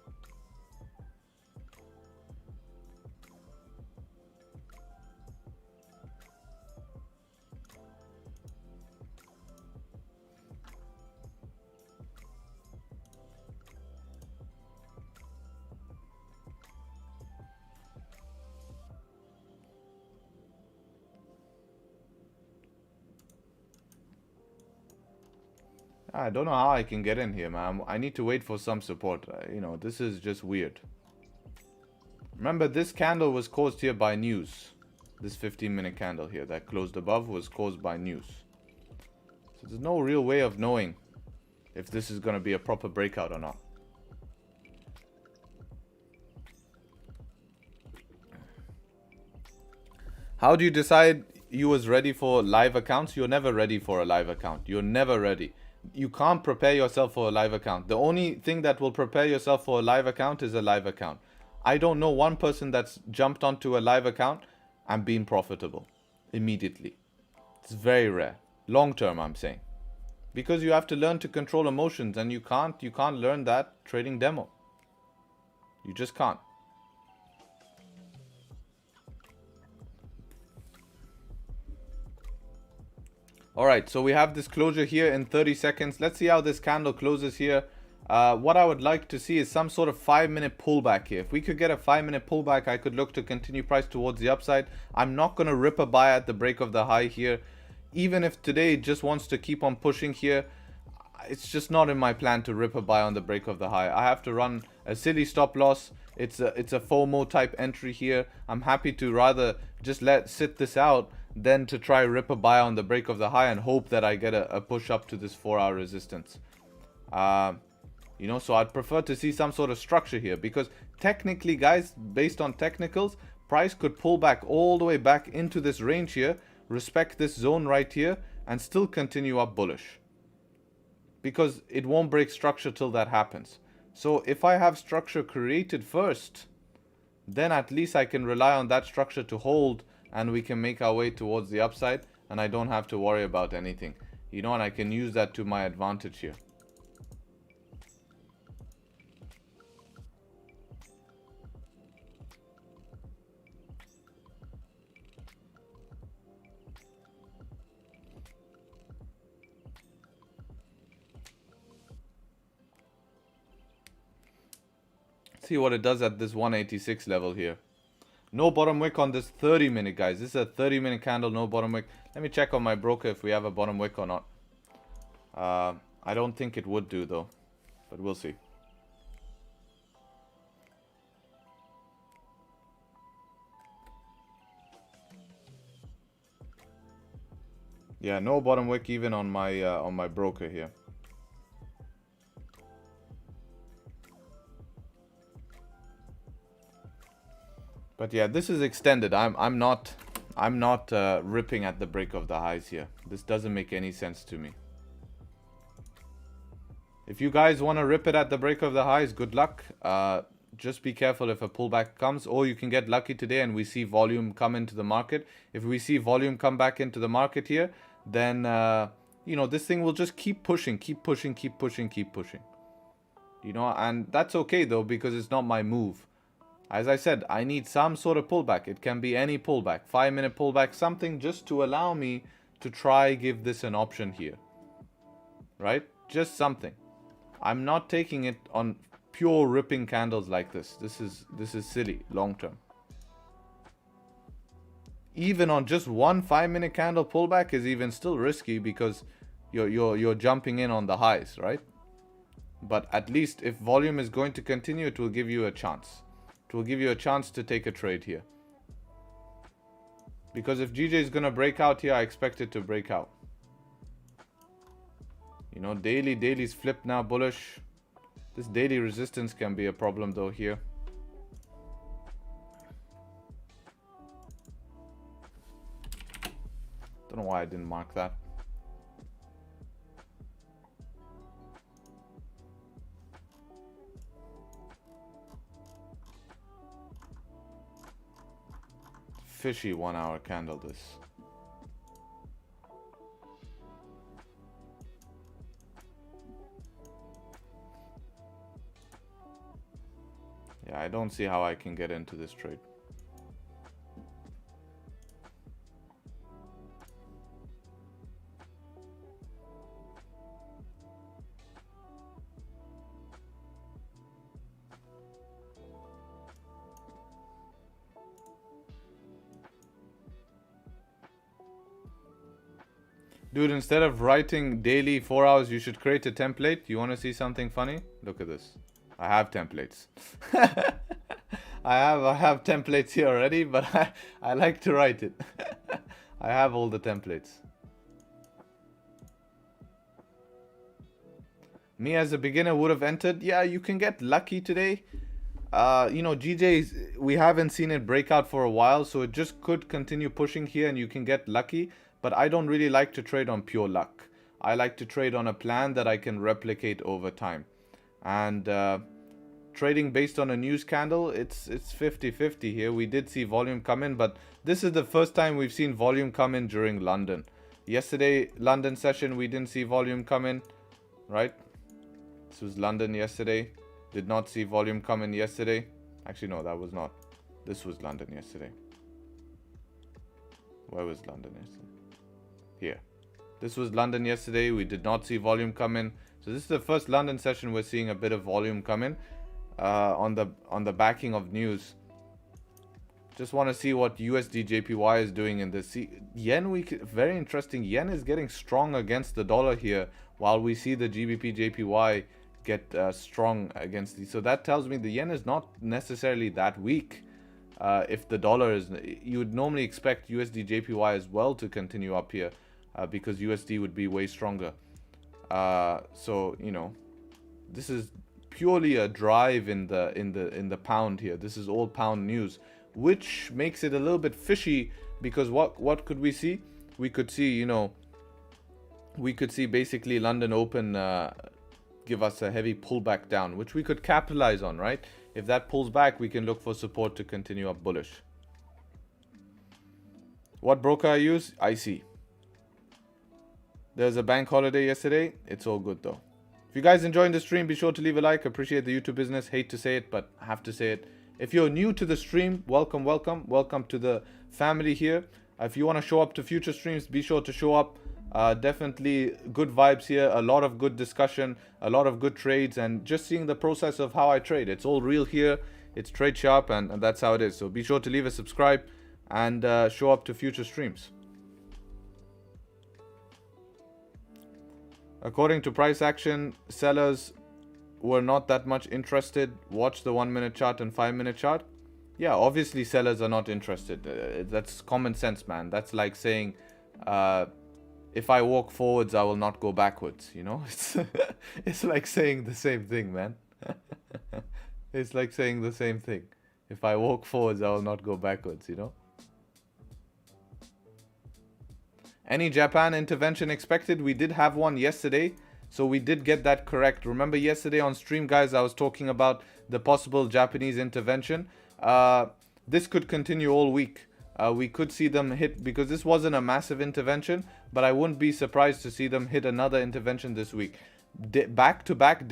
I don't know how I can get in here, man. I need to wait for some support. You know, this is just weird. Remember, this candle was caused here by news. This 15-minute candle here that closed above was caused by news. So there's no real way of knowing if this is going to be a proper breakout or not. How do you decide you was ready for live accounts? You're never ready for a live account. You're never ready. You can't prepare yourself for a live account. The only thing that will prepare yourself for a live account is a live account. I don't know one person that's jumped onto a live account and been profitable immediately. It's very rare. Long term, I'm saying. Because you have to learn to control emotions, and you can't learn that trading demo. You just can't. Alright, so we have this closure here in 30 seconds. Let's see how this candle closes here. What I would like to see is some sort of 5-minute pullback here. If we could get a 5-minute pullback, I could look to continue price towards the upside. I'm not going to rip a buy at the break of the high here. Even if today it just wants to keep on pushing here, it's just not in my plan to rip a buy on the break of the high. I have to run a silly stop loss. It's a FOMO type entry here. I'm happy to rather just sit this out than to try rip a buy on the break of the high and hope that I get a push up to this 4-hour resistance. You know, so I'd prefer to see some sort of structure here, because technically, guys, based on technicals, price could pull back all the way back into this range here, respect this zone right here, and still continue up bullish, because it won't break structure till that happens. So if I have structure created first, then at least I can rely on that structure to hold, and we can make our way towards the upside, and I don't have to worry about anything, you know, and I can use that to my advantage here. See what it does at this 186 level here. No bottom wick on this 30-minute, guys. This is a 30-minute candle, no bottom wick. Let me check on my broker if we have a bottom wick or not. I don't think it would do, though. But we'll see. Yeah, no bottom wick even on my broker here. But yeah, this is extended. I'm not ripping at the break of the highs here. This doesn't make any sense to me. If you guys want to rip it at the break of the highs, good luck. Just be careful if a pullback comes, or you can get lucky today and we see volume come into the market. If we see volume come back into the market here, then you know, this thing will just keep pushing, keep pushing, keep pushing, keep pushing. You know, and that's okay though, because it's not my move. As I said, I need some sort of pullback. It can be any pullback, 5-minute pullback, something just to allow me to try give this an option here. Right? Just something. I'm not taking it on pure ripping candles like this. This is silly long term. Even on just one 5-minute candle pullback is even still risky, because you're jumping in on the highs, right? But at least if volume is going to continue, it will give you a chance. It will give you a chance to take a trade here. Because if GJ is going to break out here, I expect it to break out. You know, daily's flipped now bullish. This daily resistance can be a problem though here. Don't know why I didn't mark that. Fishy 1-hour candle this. Yeah, I don't see how I can get into this trade. Dude, instead of writing daily 4 hours, you should create a template. You want to see something funny? Look at this. I have templates. I have templates here already, but I like to write it. I have all the templates. Me as a beginner would have entered. Yeah, you can get lucky today. You know, GJ's, we haven't seen it break out for a while, so it just could continue pushing here and you can get lucky. But I don't really like to trade on pure luck. I like to trade on a plan that I can replicate over time. And trading based on a news candle, it's 50-50 here. We did see volume come in, but this is the first time we've seen volume come in during London. Yesterday, London session, we didn't see volume come in, right? This was London yesterday. Did not see volume come in yesterday. Actually, no, that was not. This was London yesterday. Where was London yesterday? Here. This was London yesterday. We did not see volume come in. So this is the first London session we're seeing a bit of volume come in on the backing of news. Just want to see what USD/JPY is doing in this. See, yen week, very interesting. Yen is getting strong against the dollar here, while we see the GBP/JPY get strong against these. So that tells me the yen is not necessarily that weak. If the dollar is, you would normally expect USD/JPY as well to continue up here, because USD would be way stronger. So you know, this is purely a drive in the pound here. This is all pound news, which makes it a little bit fishy, because what could we see? We could see, you know, we could see basically London Open give us a heavy pullback down, which we could capitalize on, right? If that pulls back, we can look for support to continue up bullish. What broker I use? IC. There's a bank holiday yesterday. It's all good though. If you guys enjoying the stream, be sure to leave a like. Appreciate the YouTube business. Hate to say it, but I have to say it. If you're new to the stream, welcome to the family here. If you want to show up to future streams, be sure to show up. Definitely good vibes here, a lot of good discussion, a lot of good trades, and just seeing the process of how I trade. It's all real here. It's Tradesharpe, and that's how it is. So be sure to leave a subscribe and show up to future streams. According to price action, sellers were not that much interested. Watch the 1 minute chart and 5 minute chart. Yeah, obviously sellers are not interested. That's common sense, man. That's like saying, if I walk forwards, I will not go backwards. You know, it's like saying the same thing, man. It's like saying the same thing. If I walk forwards, I will not go backwards. You know. Any Japan intervention expected? We did have one yesterday, so we did get that correct. Remember yesterday on stream, guys, I was talking about the possible Japanese intervention. This could continue all week. We could see them hit, because this wasn't a massive intervention, but I wouldn't be surprised to see them hit another intervention this week. Back-to-back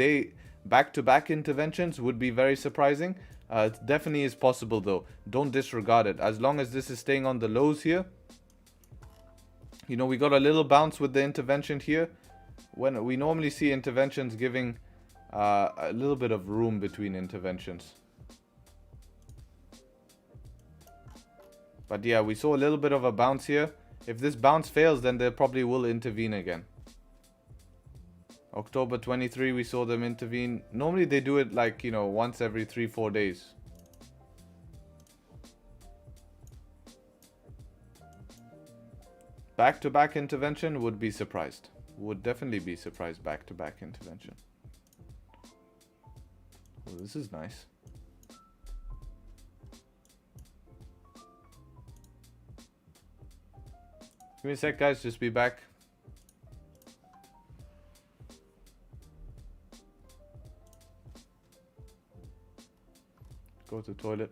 interventions would be very surprising. It definitely is possible though. Don't disregard it. As long as this is staying on the lows here. You know, we got a little bounce with the intervention here. When we normally see interventions giving a little bit of room between interventions. But yeah, we saw a little bit of a bounce here. If this bounce fails, then they probably will intervene again. October 23, we saw them intervene. Normally they do it like, you know, once every 3-4 days. Back-to-back intervention, would be surprised. Would definitely be surprised. Back-to-back intervention. Oh, this is nice. Give me a sec, guys. Just be back. Go to the toilet.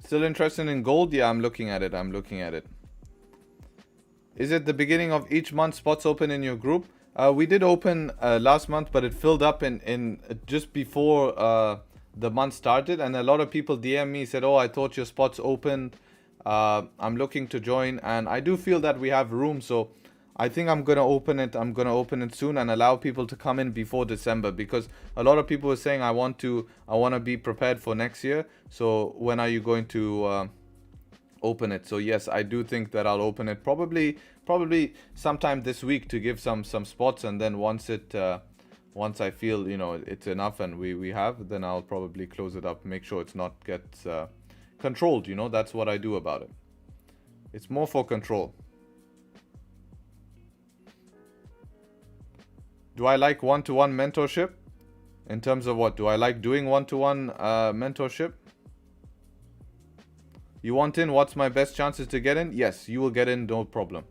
Still interested in gold? Yeah, I'm looking at it. Is it the beginning of each month spots open in your group? We did open last month, but it filled up in just before the month started, and a lot of people DM me, said, oh, I thought your spots opened. I'm looking to join, and I do feel that we have room, so I think I'm gonna open it soon and allow people to come in before December, because a lot of people are saying I want to be prepared for next year. So when are you going to open it? So yes, I do think that I'll open it probably sometime this week to give some spots, and then once I feel, you know, it's enough and we have, then I'll probably close it up, make sure it's not gets controlled. You know, that's what I do about it. It's more for control. Do I like one-to-one mentorship? In terms of what? Do I like doing one-to-one mentorship? You want in? What's my best chances to get in? Yes, you will get in, no problem.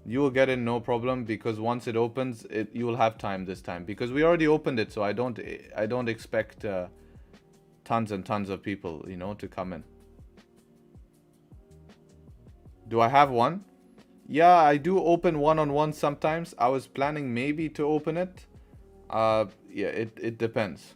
You will get in, no problem, because once it opens, you will have time this time. Because we already opened it, so I don't expect tons and tons of people, you know, to come in. Do I have one? Yeah, I do open one-on-one sometimes. I was planning maybe to open it. Yeah, it depends.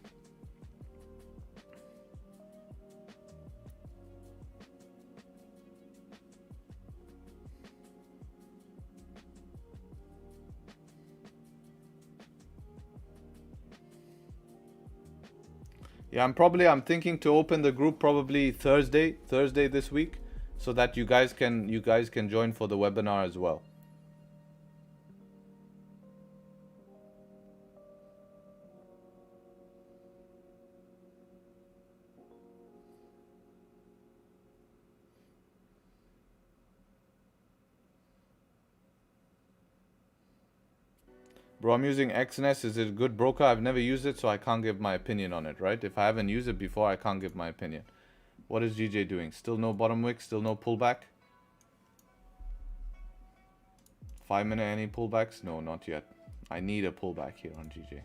Yeah, I'm thinking to open the group probably Thursday this week, so that you guys can join for the webinar as well. Bro, I'm using XNS. Is it a good broker? I've never used it, so I can't give my opinion on it, right? If I haven't used it before, I can't give my opinion. What is GJ doing? Still no bottom wick, still no pullback? 5 minute any pullbacks? No, not yet. I need a pullback here on GJ.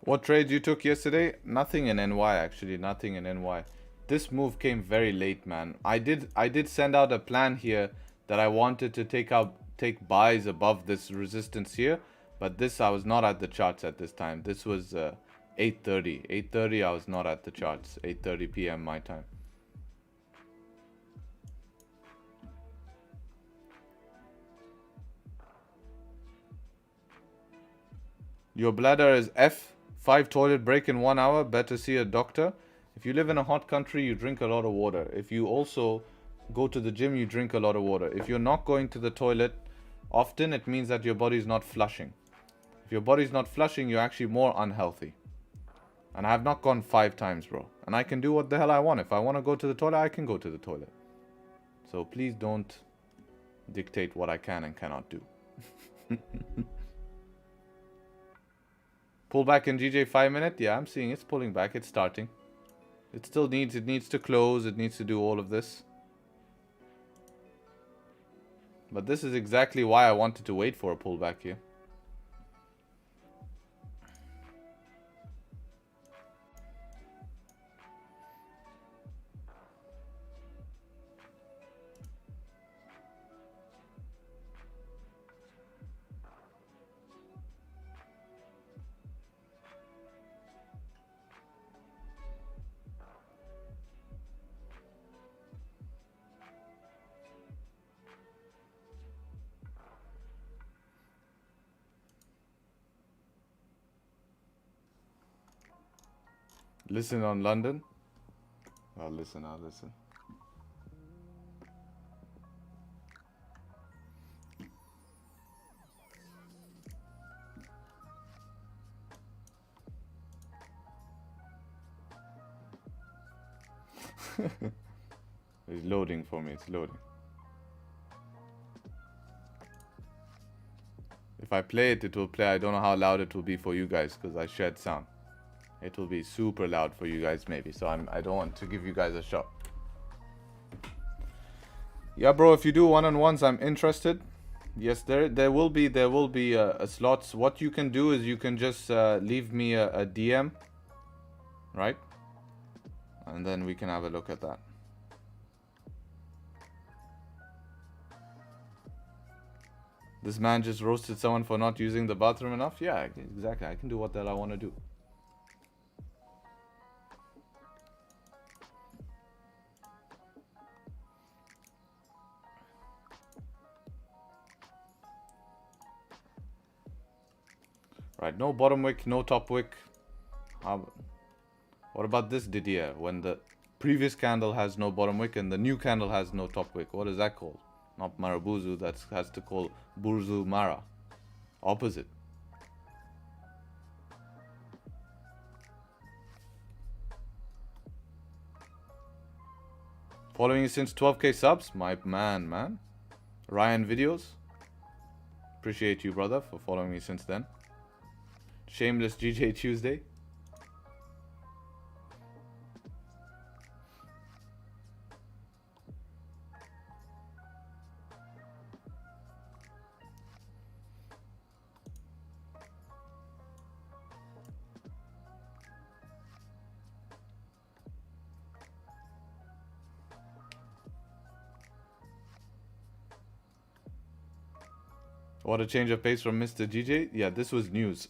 What trades you took yesterday? Nothing in NY actually, nothing in NY. This move came very late, man. I did send out a plan here that I wanted to take buys above this resistance here, but this I was not at the charts at this time. This was 8:30. 8:30 I was not at the charts. 8:30 p.m. my time. Your bladder is F. 5 toilet break in 1 hour, better see a doctor. If you live in a hot country, you drink a lot of water. If you also go to the gym, you drink a lot of water. If you're not going to the toilet often, it means that your body's not flushing. If your body's not flushing, you're actually more unhealthy. And I have not gone 5 times, bro. And I can do what the hell I want. If I want to go to the toilet, I can go to the toilet. So please don't dictate what I can and cannot do. Pull back in GJ 5 minute. Yeah, I'm seeing it's pulling back. It's starting. It still needs to close. It needs to do all of this. But this is exactly why I wanted to wait for a pullback here. Listen on London. I'll listen. It's loading for me. It's loading. If I play it, it will play. I don't know how loud it will be for you guys because I shared sound. It will be super loud for you guys maybe. So I don't want to give you guys a shot. Yeah, bro. If you do one-on-ones, I'm interested. Yes, there will be slots. What you can do is you can just leave me a DM, right? And then we can have a look at that. This man just roasted someone for not using the bathroom enough. Yeah, exactly. I can do what the hell I want to do. Right, no bottom wick, no top wick. What about this Didier? When the previous candle has no bottom wick and the new candle has no top wick. What is that called? Not Marabuzu, that has to call Burzu Mara. Opposite. Following you since 12k subs? My man. Ryan Videos. Appreciate you, brother, for following me since then. Shameless GJ Tuesday. What a change of pace from Mr. GJ. Yeah, this was news.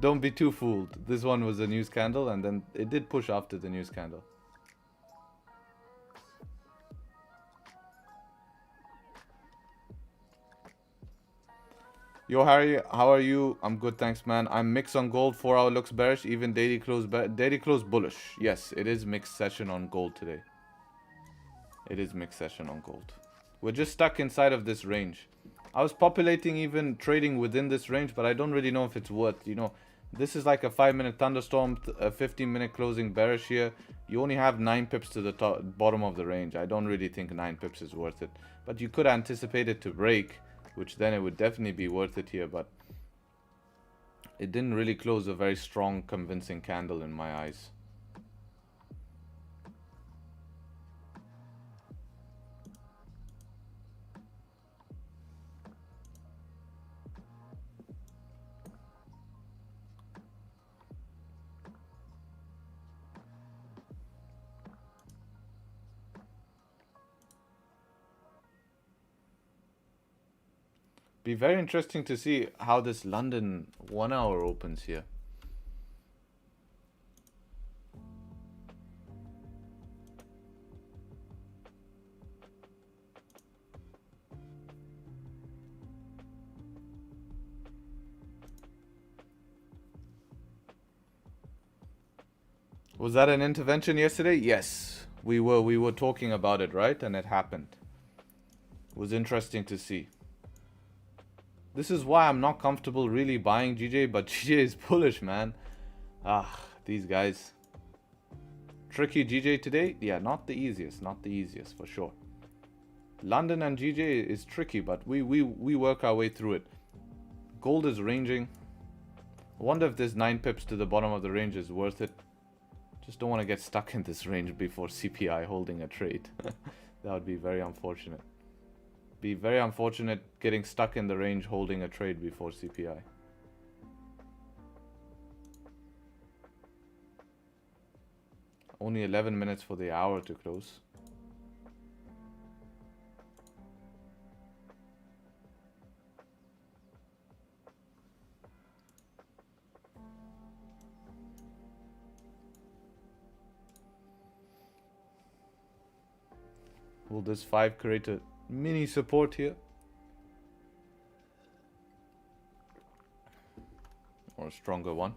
Don't be too fooled. This one was a news candle, and then it did push after the news candle. Yo, Harry, how are you? I'm good, thanks, man. I'm mixed on gold. 4 hour looks bearish. Even daily close bullish. Yes, it is mixed session on gold today. It is mixed session on gold. We're just stuck inside of this range. I was populating even trading within this range, but I don't really know if it's worth, you know, this is like a 5-minute thunderstorm, a 15-minute closing bearish here. You only have 9 pips to the top, bottom of the range. I don't really think 9 pips is worth it. But you could anticipate it to break, which then it would definitely be worth it here. But it didn't really close a very strong, convincing candle in my eyes. Be very interesting to see how this London 1 hour opens here. Was that an intervention yesterday? Yes. We were talking about it, right? And it happened. It was interesting to see. This is why I'm not comfortable really buying GJ, but GJ is bullish, man. These guys. Tricky GJ today? Yeah, not the easiest for sure. London and GJ is tricky, but we work our way through it. Gold is ranging. I wonder if this 9 pips to the bottom of the range is worth it. Just don't want to get stuck in this range before CPI holding a trade. That would be very unfortunate. Be very unfortunate getting stuck in the range holding a trade before CPI. Only 11 minutes for the hour to close. Will this 5 create a mini support here? Or a stronger one?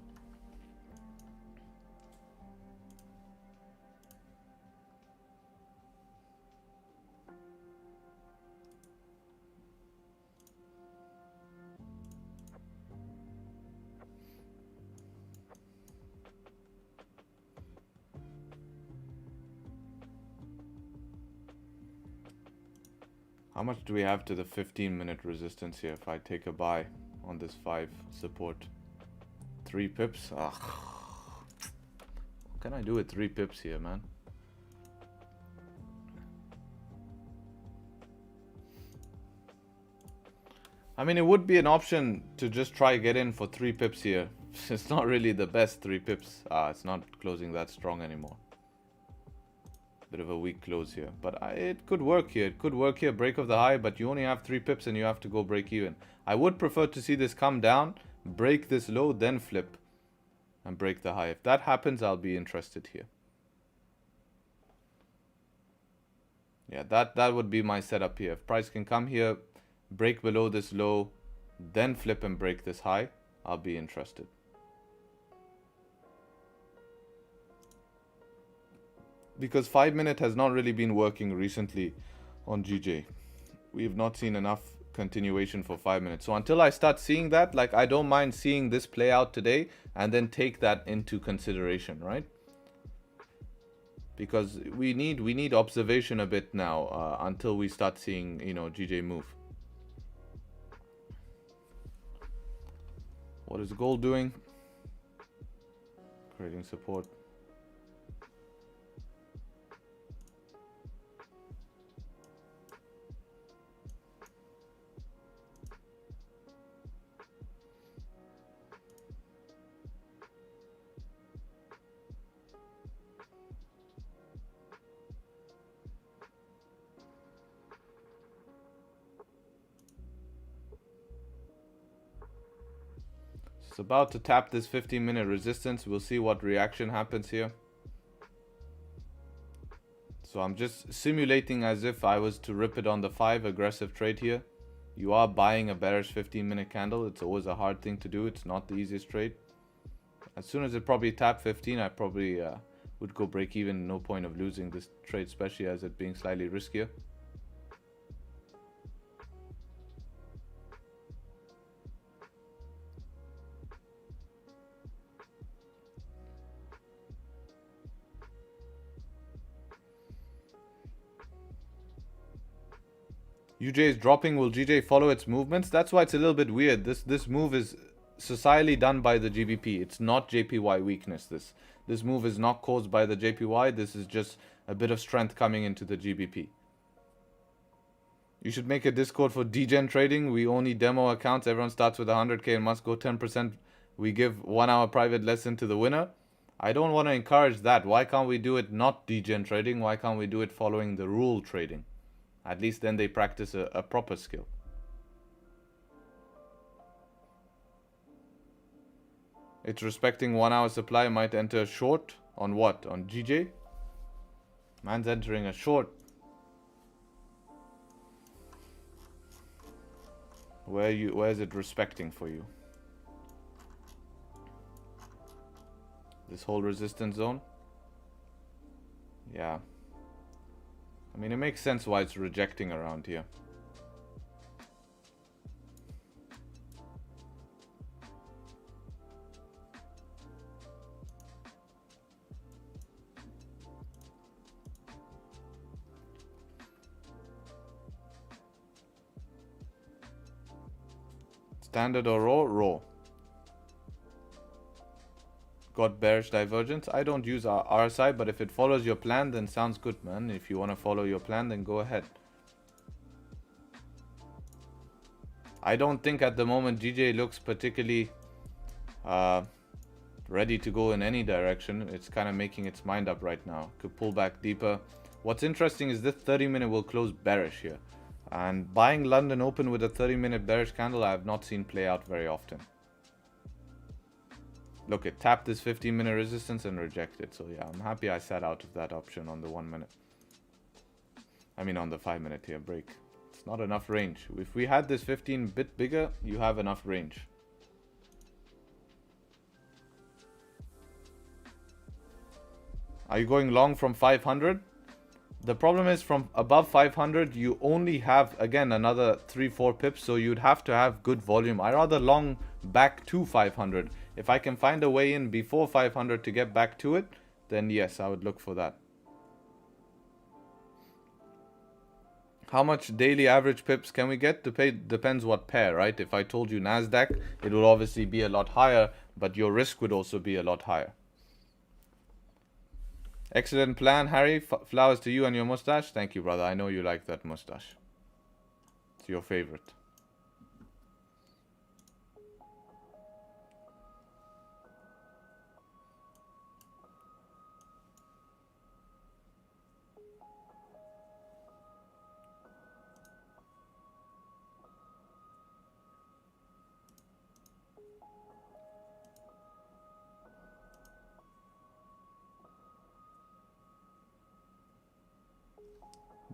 How much do we have to the 15-minute resistance here if I take a buy on this 5 support? 3 pips? Ugh. What can I do with 3 pips here, man? I mean, it would be an option to just try get in for 3 pips here. It's not really the best 3 pips. It's not closing that strong anymore. Bit of a weak close here, but it could work here. It could work here, break of the high, but you only have 3 pips and you have to go break even. I would prefer to see this come down, break this low, then flip and break the high. If that happens, I'll be interested here. Yeah, that would be my setup here. If price can come here, break below this low, then flip and break this high, I'll be interested. Because 5-minute has not really been working recently on GJ. We've not seen enough continuation for 5 minutes. So until I start seeing that, like, I don't mind seeing this play out today and then take that into consideration, right? Because we need observation a bit now until we start seeing, you know, GJ move. What is gold doing? Creating support. It's about to tap this 15-minute resistance. We'll see what reaction happens here. So I'm just simulating as if I was to rip it on the 5 aggressive trade here. You are buying a bearish 15-minute candle. It's always a hard thing to do. It's not the easiest trade. As soon as it probably tapped 15, I probably would go break even. No point of losing this trade, especially as it being slightly riskier. UJ is dropping. Will GJ follow its movements? That's why it's a little bit weird. This move is societally done by the GBP. It's not JPY weakness. This move is not caused by the JPY. This is just a bit of strength coming into the GBP. You should make a Discord for degen trading. We only demo accounts. Everyone starts with 100k and must go 10%. We give 1 hour private lesson to the winner. I don't want to encourage that. Why can't we do it not degen trading? Why can't we do it following the rule trading? At least then they practice a proper skill. It's respecting 1 hour supply. Might enter short. On what? On GJ? Man's entering a short. Where is it respecting for you? This whole resistance zone? Yeah. I mean, it makes sense why it's rejecting around here. Standard or raw? Raw. Got bearish divergence. I don't use RSI, but if it follows your plan, then sounds good, man. If you want to follow your plan, then go ahead. I don't think at the moment GJ looks particularly ready to go in any direction. It's kind of making its mind up right now. Could pull back deeper. What's interesting is this 30-minute will close bearish here. And buying London Open with a 30-minute bearish candle, I have not seen play out very often. Look, it tapped this 15-minute resistance and rejected. So yeah, I'm happy I sat out of that option on the 1 minute. I mean on the 5 minute here break. It's not enough range. If we had this 15 bit bigger, you have enough range. Are you going long from 500? The problem is from above 500, you only have, again, another 3-4 pips. So you'd have to have good volume. I rather long back to 500. If I can find a way in before 500 to get back to it, then yes, I would look for that. How much daily average pips can we get? Depends what pair, right? If I told you NASDAQ, it will obviously be a lot higher, but your risk would also be a lot higher. Excellent plan, Harry. Flowers to you and your mustache. Thank you, brother. I know you like that mustache. It's your favorite.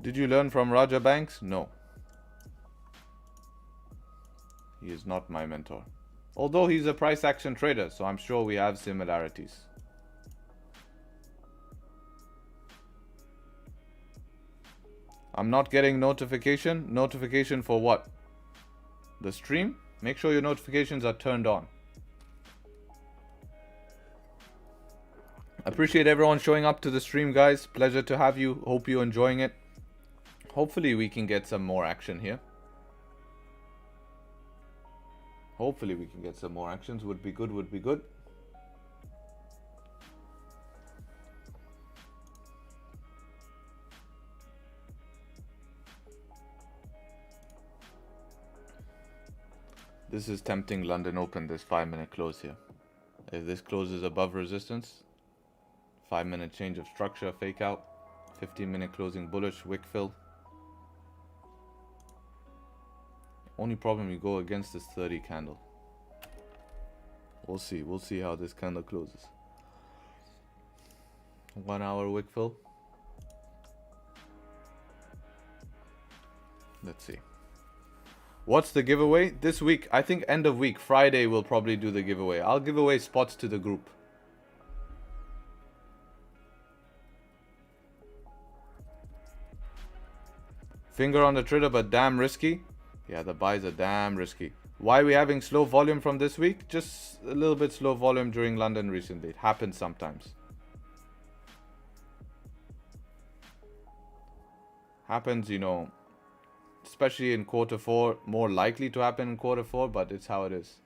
Did you learn from Raja Banks? No. He is not my mentor. Although he's a price action trader, so I'm sure we have similarities. I'm not getting notification. Notification for what? The stream? Make sure your notifications are turned on. Appreciate everyone showing up to the stream, guys. Pleasure to have you. Hope you're enjoying it. Hopefully we can get some more action here. Hopefully we can get some more actions. Would be good, would be good. This is tempting London Open, this 5-minute close here. If this closes above resistance, 5-minute change of structure, fake out, 15-minute closing bullish, wick fill. Only problem you go against this 30 candle. We'll see how this candle closes. 1 hour wick fill. Let's see. What's the giveaway? This week, I think end of week, Friday, we'll probably do the giveaway. I'll give away spots to the group. Finger on the trigger, but damn risky. Yeah, the buys are damn risky. Why are we having slow volume from this week? Just a little bit slow volume during London recently. It happens sometimes. Happens, you know, especially in quarter 4. More likely to happen in quarter 4, but it's how it is.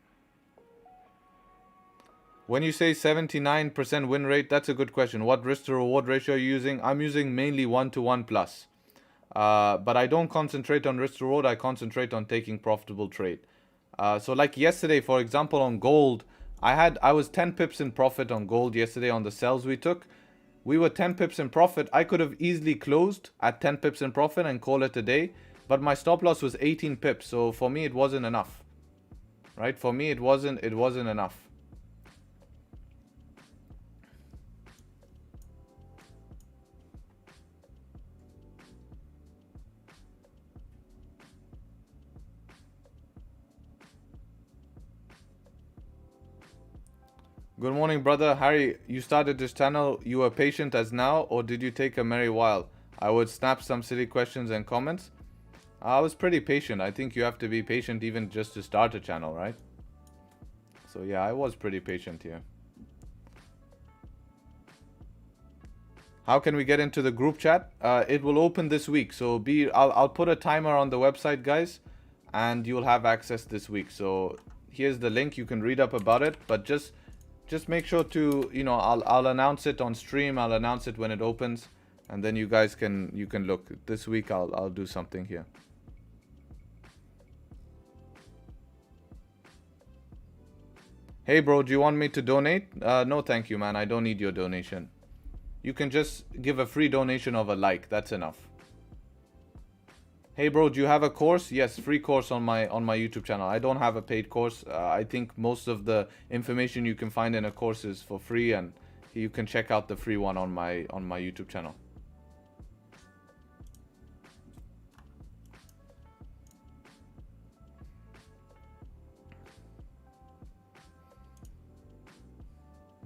When you say 79% win rate, that's a good question. What risk to reward ratio are you using? I'm using mainly 1-to-1 plus. But I don't concentrate on risk to reward. I concentrate on taking profitable trade. So like yesterday, for example, on gold, I was 10 pips in profit on gold yesterday on the sells we took. We were 10 pips in profit. I could have easily closed at 10 pips in profit and call it a day. But my stop loss was 18 pips. So for me, it wasn't enough. Right? For me, it wasn't enough. Good morning, brother. Harry, you started this channel. You were patient as now, or did you take a merry while? I would snap some silly questions and comments. I was pretty patient. I think you have to be patient even just to start a channel, right? So yeah, I was pretty patient here. How can we get into the group chat? It will open this week. So I'll put a timer on the website, guys, and you'll have access this week. So here's the link. You can read up about it, but just make sure to, you know, I'll announce it on stream. I'll announce it when it opens, and then you guys can look. This week I'll do something here. Hey bro, do you want me to donate? No, thank you, man. I don't need your donation. You can just give a free donation of a like. That's enough. Hey bro, do you have a course? Yes, free course on my YouTube channel. I don't have a paid course. I think most of the information you can find in a course is for free, and you can check out the free one on my YouTube channel.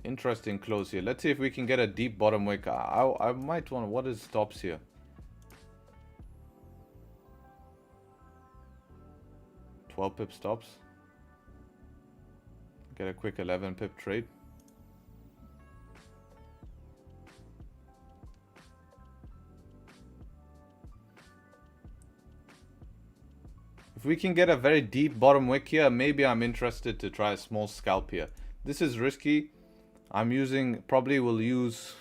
Interesting close here. Let's see if we can get a deep bottom wick. I might want. What is stops here? $12 pip stops. Get a quick 11 pip trade. If we can get a very deep bottom wick here, maybe I'm interested to try a small scalp here. This is risky. I'm using, probably will use,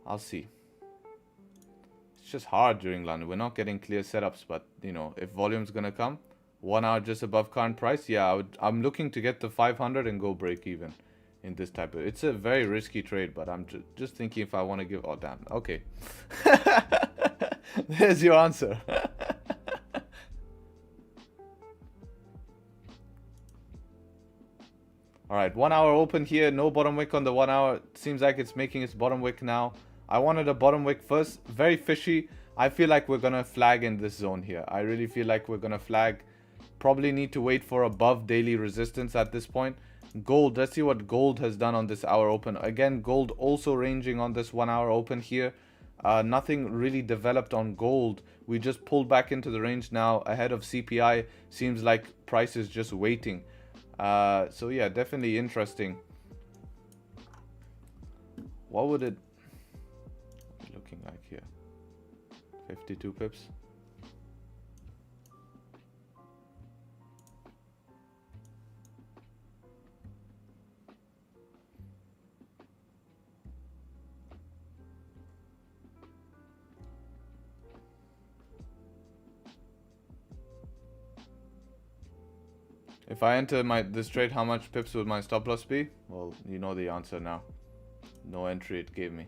I'll see. It's just hard during London. We're not getting clear setups, but you know, if volume's gonna come, 1 hour just above current price, yeah, I'm looking to get to 500 and go break even in this type of, it's a very risky trade, but I'm just thinking if I want to give, oh damn, okay. There's your answer. All right, 1 hour open here, no bottom wick on the 1 hour. Seems like it's making its bottom wick now. I wanted a bottom wick first, very fishy. I feel like we're gonna flag in this zone here. I really feel like we're gonna flag. Probably need to wait for above daily resistance at this point. Gold, let's see what gold has done on this hour open. Again, gold also ranging on this 1 hour open here. Nothing really developed on gold. We just pulled back into the range now ahead of CPI. Seems like price is just waiting. So yeah, definitely interesting. What would it looking like here? 52 pips. If I enter this trade, how much pips would my stop loss be? Well, you know the answer now. No entry it gave me.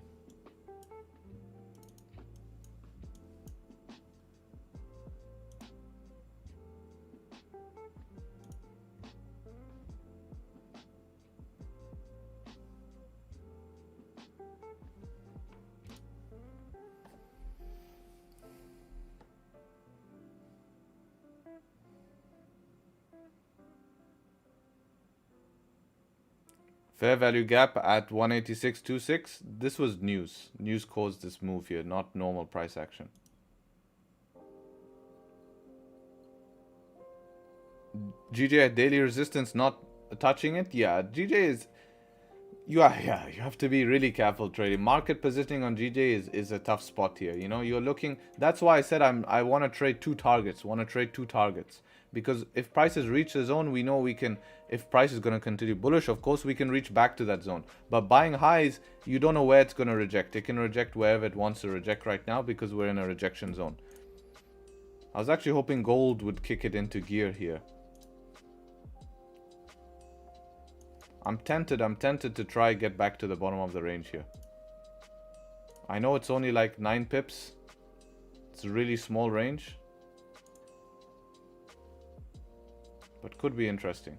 Fair value gap at 186.26. This was news. News caused this move here, not normal price action. GJ at daily resistance, not touching it. Yeah, GJ is. You have to be really careful trading. Market positioning on GJ is a tough spot here. You know, you're looking. That's why I said I want to trade two targets. Because if prices reach the zone, we know we can. If price is going to continue bullish, of course we can reach back to that zone. But buying highs, you don't know where it's going to reject. It can reject wherever it wants to reject right now because we're in a rejection zone. I was actually hoping gold would kick it into gear here. I'm tempted to try get back to the bottom of the range here. I know it's only like 9 pips. It's a really small range. But could be interesting.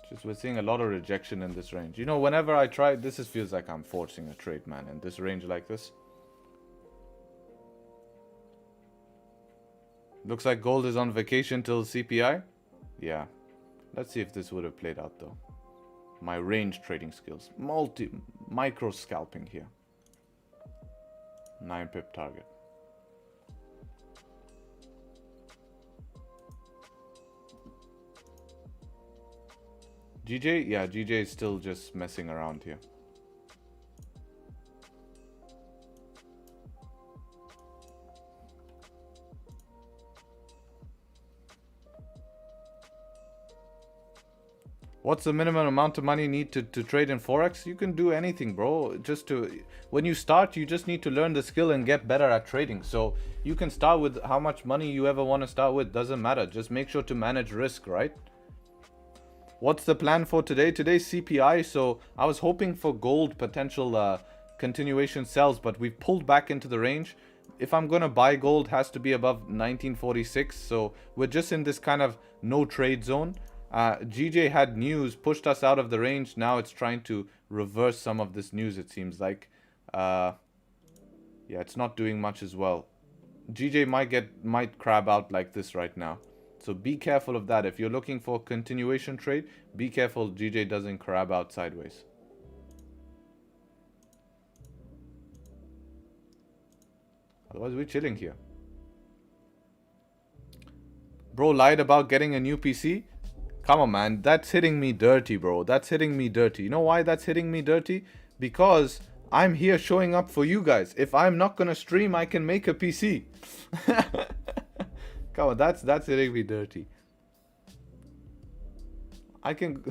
Just we're seeing a lot of rejection in this range. You know, whenever I try, feels like I'm forcing a trade, man, in this range like this. Looks like gold is on vacation till CPI. Yeah. Let's see if this would have played out though. My range trading skills. Micro scalping here. 9 pip target. GJ? Yeah, GJ is still just messing around here. What's the minimum amount of money you need to trade in Forex? You can do anything, bro. When you start, you just need to learn the skill and get better at trading. So you can start with how much money you ever want to start with. Doesn't matter. Just make sure to manage risk, right? What's the plan for today? Today's CPI. So I was hoping for gold potential continuation sells, but we've pulled back into the range. If I'm going to buy gold, has to be above 1946. So we're just in this kind of no trade zone. GJ had news, pushed us out of the range. Now it's trying to reverse some of this news, it seems like. Yeah, it's not doing much as well. GJ might crab out like this right now. So be careful of that. If you're looking for a continuation trade, be careful GJ doesn't crab out sideways. Otherwise, we're chilling here. Bro lied about getting a new PC. Come on, man. That's hitting me dirty, bro. That's hitting me dirty. You know why that's hitting me dirty? Because I'm here showing up for you guys. If I'm not going to stream, I can make a PC. Come on, that's hitting me dirty. I can...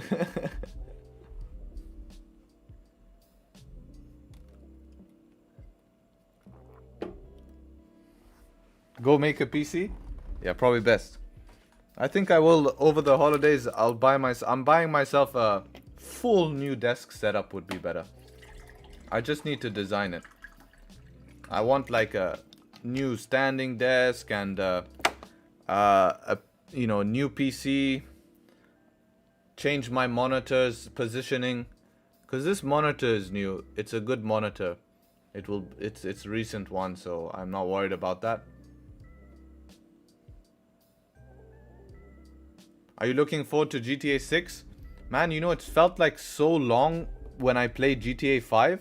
Go make a PC? Yeah, probably best. I think I will over the holidays. I'm buying myself a full new desk setup would be better. I just need to design it. I want like a new standing desk and a new PC. Change my monitor's positioning, because this monitor is new. It's a good monitor. It's a recent one, so I'm not worried about that. Are you looking forward to GTA 6? Man, you know, it felt like so long when I played GTA 5.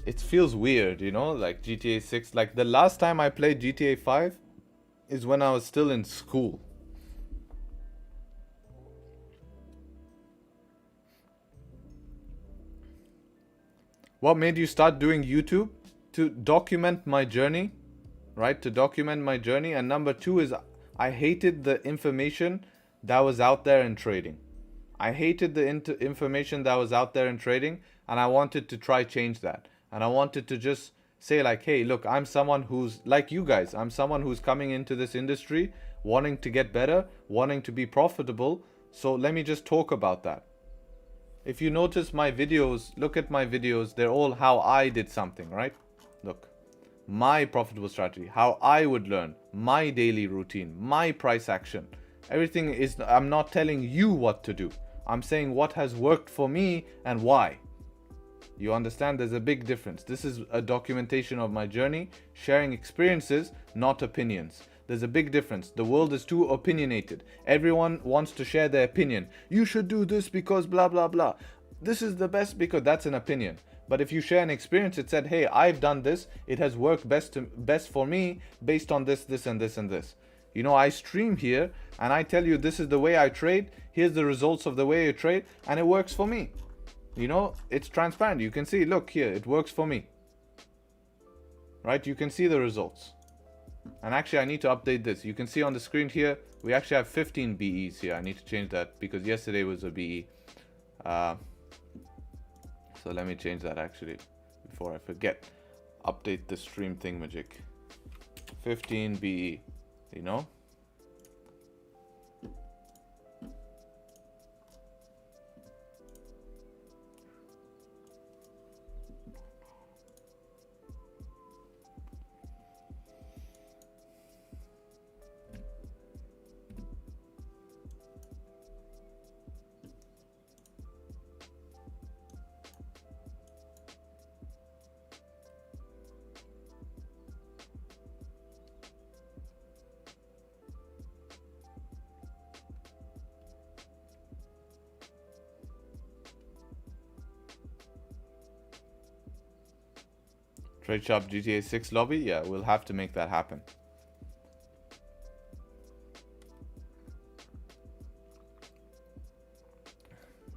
It feels weird, you know, like GTA 6. Like the last time I played GTA 5 is when I was still in school. What made you start doing YouTube? To document my journey, right? To document my journey. And number two is I hated the information that was out there in trading. I hated the information that was out there in trading, and I wanted to try change that. And I wanted to just say like, hey, look, I'm someone who's like you guys. I'm someone who's coming into this industry, wanting to get better, wanting to be profitable. So let me just talk about that. If you notice my videos, look at my videos, they're all how I did something, right? Look, my profitable strategy, how I would learn, my daily routine, my price action. Everything is, I'm not telling you what to do. I'm saying what has worked for me and why. You understand? There's a big difference. This is a documentation of my journey, sharing experiences, not opinions. There's a big difference. The world is too opinionated. Everyone wants to share their opinion. You should do this because blah, blah, blah. This is the best because that's an opinion. But if you share an experience, it said, hey, I've done this. It has worked best for me based on this, this, and this, and this. You know, I stream here and I tell you this is the way I trade. Here's the results of the way I trade and it works for me. You know, it's transparent. You can see, look here, it works for me. Right? You can see the results. And actually, I need to update this. You can see on the screen here, we actually have 15 BEs here. I need to change that because yesterday was a BE. So let me change that actually before I forget. Update the stream thingamajig. 15 BE, you know? Tradesharpe GTA 6 lobby? Yeah, we'll have to make that happen.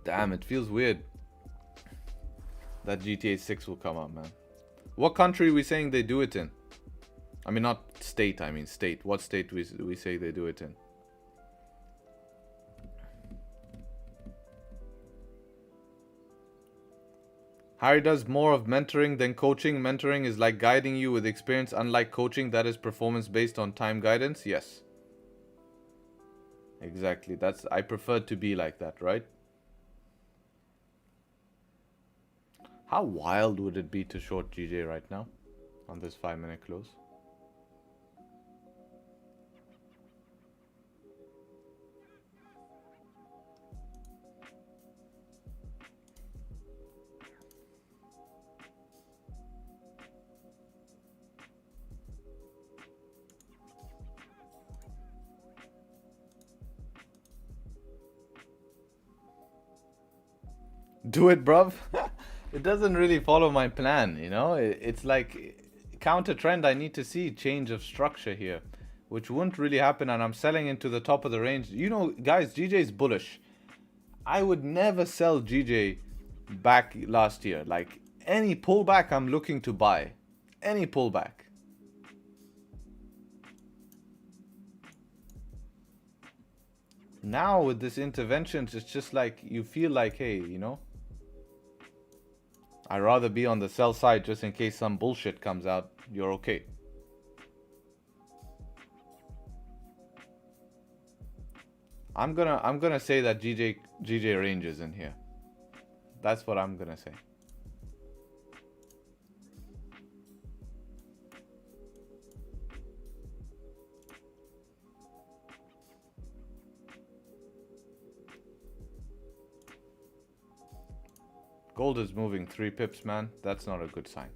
Damn, it feels weird that GTA 6 will come up, man. What country are we saying they do it in? I mean, not state, I mean state. What state we say they do it in? Harry does more of mentoring than coaching. Mentoring is like guiding you with experience, unlike coaching that is performance based on time guidance. Yes. Exactly. I prefer to be like that, right? How wild would it be to short GJ right now on this 5-minute close? Do it, bruv. It doesn't really follow my plan, you know? It's like counter trend. I need to see change of structure here, which wouldn't really happen, and I'm selling into the top of the range. You know, guys, GJ is bullish. I would never sell GJ back last year. Like, any pullback, I'm looking to buy. Any pullback. Now, with this interventions, it's just like, you feel like, hey, you know? I'd rather be on the sell side just in case some bullshit comes out. You're okay. I'm gonna say that GJ ranges in here. That's what I'm gonna say. Gold is moving 3 pips, man. That's not a good sign.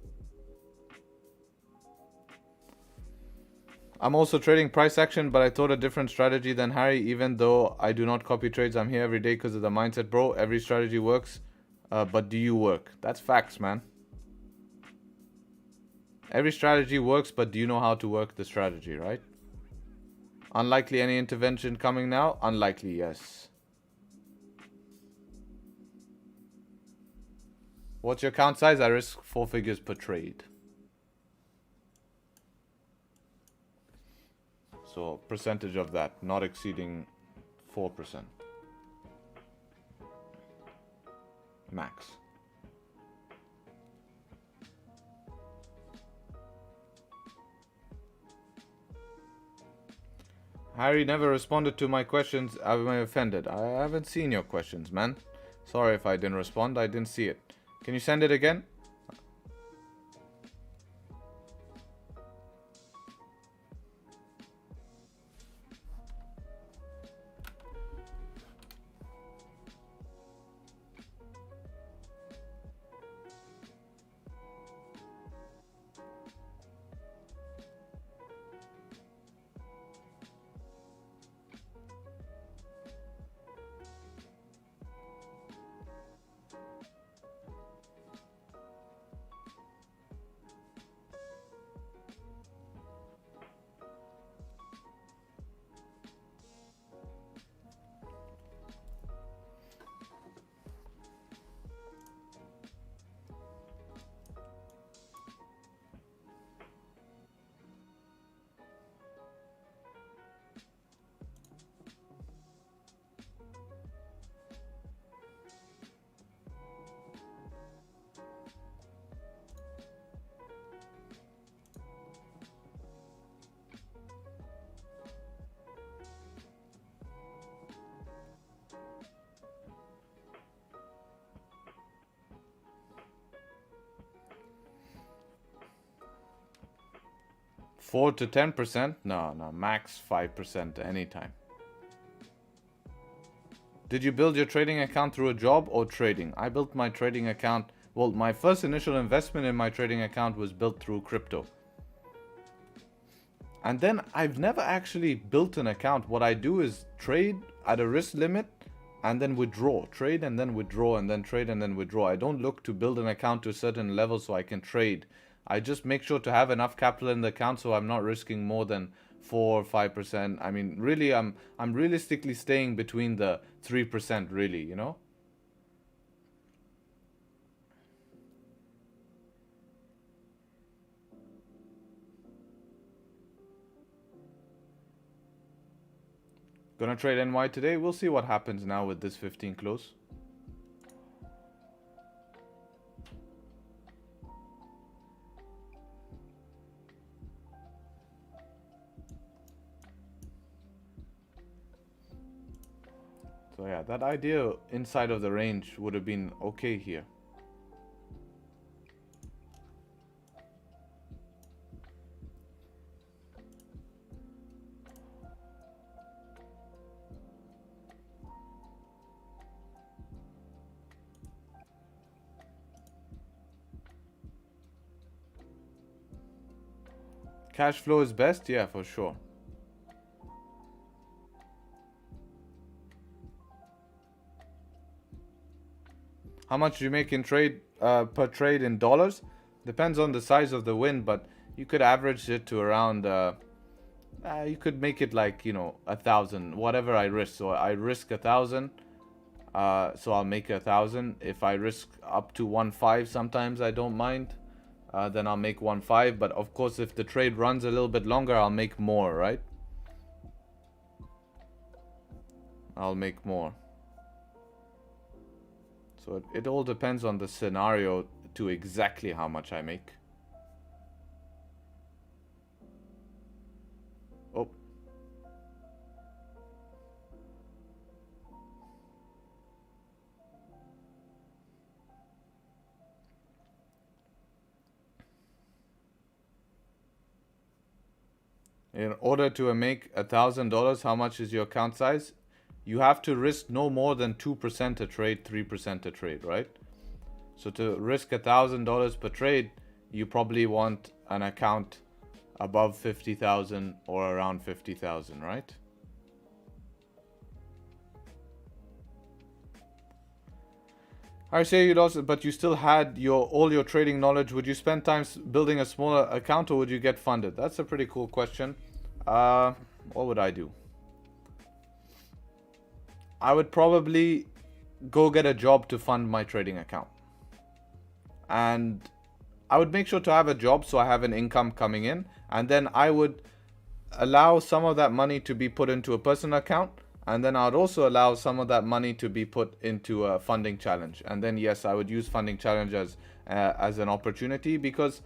I'm also trading price action, but I thought a different strategy than Harry. Even though I do not copy trades, I'm here every day because of the mindset, bro. Every strategy works, but do you work? That's facts, man. Every strategy works, but do you know how to work the strategy, right? Unlikely any intervention coming now? Unlikely, yes. What's your account size? I risk 4 figures per trade. So percentage of that, not exceeding 4%. Max. Harry never responded to my questions. Am I offended? I haven't seen your questions, man. Sorry if I didn't respond. I didn't see it. Can you send it again? Four to 10%? No, max 5% anytime. Did you build your trading account through a job or trading? I built my trading account. Well, my first initial investment in my trading account was built through crypto. And then I've never actually built an account. What I do is trade at a risk limit and then withdraw. Trade and then withdraw and then trade and then withdraw. I don't look to build an account to a certain level so I can trade. I just make sure to have enough capital in the account so I'm not risking more than 4 or 5%. I mean, really, I'm realistically staying between the 3%, really, you know? Gonna trade NY today. We'll see what happens now with this 15 close. So yeah, that idea inside of the range would have been okay here. Cash flow is best? Yeah, for sure. How much do you make in trade per trade in dollars? Depends on the size of the win, but you could average it to around you could make it like, you know, 1,000, whatever I risk. So I risk 1,000, so I'll make 1,000. If I risk up to 1.5, sometimes I don't mind, then I'll make 1.5. But of course, if the trade runs a little bit longer, I'll make more, right? I'll make more. So it all depends on the scenario to exactly how much I make. Oh. In order to make $1,000, how much is your account size? You have to risk no more than 2% a trade, 3% a trade, right? So to risk $1,000 per trade, you probably want an account above 50,000 or around 50,000, right? I say you lost it, but you still had all your trading knowledge. Would you spend time building a smaller account, or would you get funded? That's a pretty cool question. What would I do? I would probably go get a job to fund my trading account. And I would make sure to have a job so I have an income coming in. And then I would allow some of that money to be put into a personal account. And then I would also allow some of that money to be put into a funding challenge. And then, yes, I would use funding challenge as an opportunity because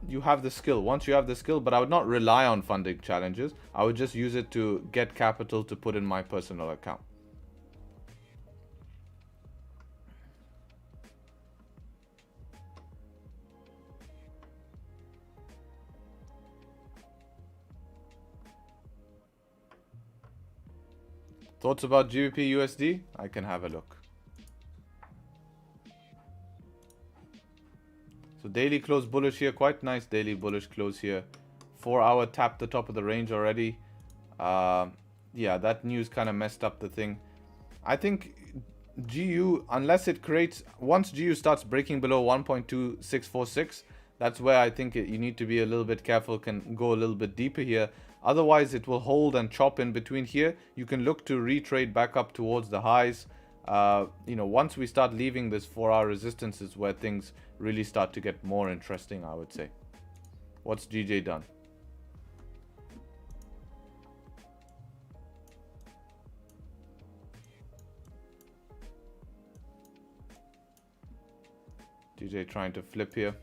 you have the skill. Once you have the skill, but I would not rely on funding challenges. I would just use it to get capital to put in my personal account. Thoughts about Gbpjpy USD? I can have a look. So daily close bullish here, quite nice daily bullish close here. 4 hour tapped the top of the range already. Yeah, that news kind of messed up the thing. I think GU, unless it creates, once GU starts breaking below 1.2646, that's where I think you need to be a little bit careful, can go a little bit deeper here. Otherwise, it will hold and chop in between here. You can look to retrade back up towards the highs. Once we start leaving this 4 hour resistance is where things really start to get more interesting, I would say. What's GJ done? GJ trying to flip here.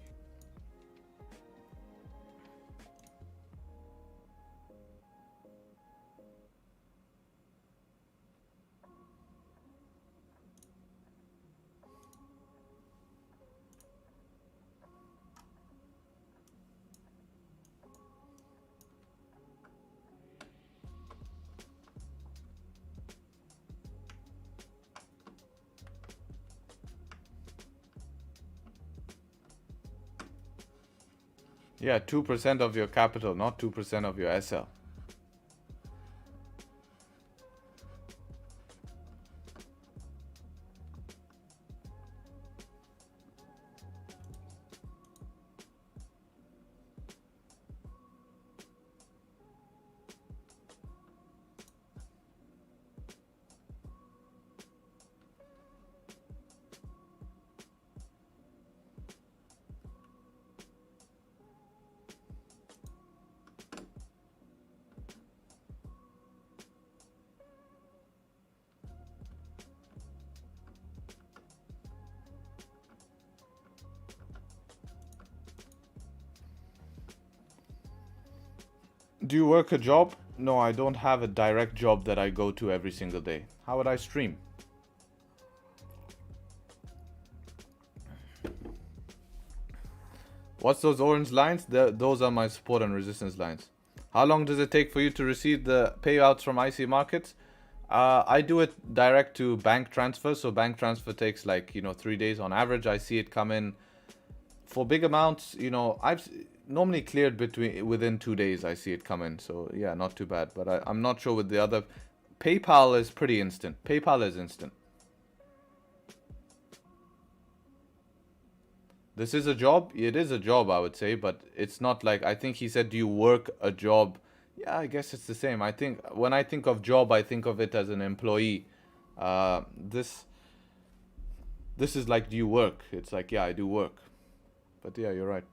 Yeah, 2% of your capital, not 2% of your SL. Do you work a job? No, I don't have a direct job that I go to every single day. How would I stream? What's those orange lines? Those are my support and resistance lines. How long does it take for you to receive the payouts from IC markets? I do it direct to bank transfer. So bank transfer takes 3 days on average. I see it come in for big amounts. I've normally cleared within 2 days. I see it come in. So yeah, not too bad. But I'm not sure with the other. PayPal is pretty instant. PayPal is instant. This is a job. It is a job, I would say, but it's not like, I think he said, do you work a job? Yeah, I guess it's the same. I think when I think of job, I think of it as an employee. This is like, do you work? It's like, yeah, I do work. But yeah, you're right.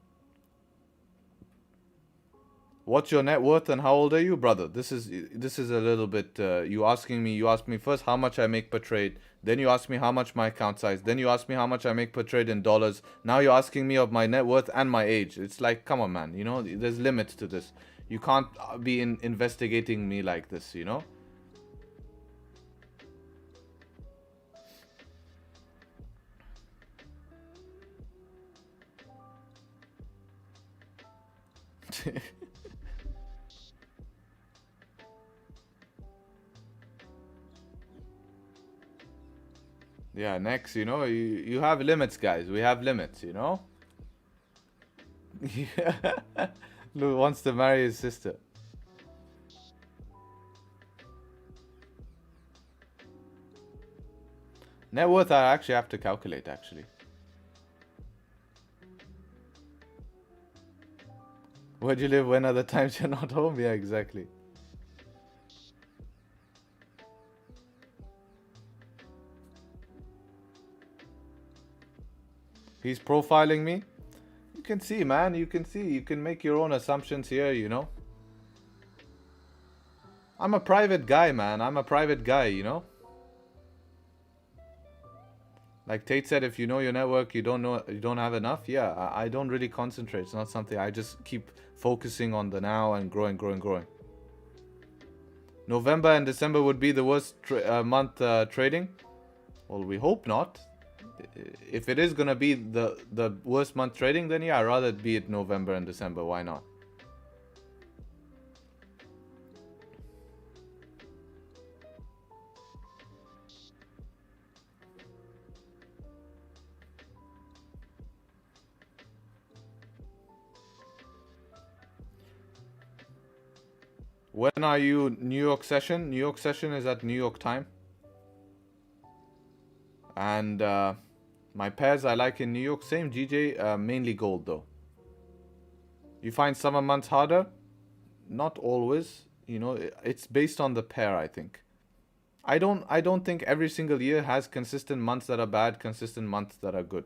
What's your net worth and how old are you, brother? This is a little bit, you asked me first how much I make per trade. Then you asked me how much my account size. Then you asked me how much I make per trade in dollars. Now you're asking me of my net worth and my age. It's like, come on, man. There's limits to this. You can't be investigating me like this, Yeah, next, you have limits, guys. We have limits, Yeah. Who wants to marry his sister? Net worth I actually have to calculate actually. Where do you live when other times you're not home? Yeah, exactly. He's profiling me. You can see, man. You can see. You can make your own assumptions here, you know. I'm a private guy, man. I'm a private guy, you know. Like Tate said, if you know your network, you don't have enough. Yeah, I don't really concentrate. It's not something I just keep focusing on the now and growing. November and December would be the worst month trading. Well, we hope not. If it is gonna be the worst month trading, then yeah, I'd rather it be it November and December. Why not? When are you New York session? New York session is at New York time. And my pairs I like in New York, same GJ, mainly gold though. You find summer months harder? Not always. You know, it's based on the pair, I think. I don't think every single year has consistent months that are bad, consistent months that are good.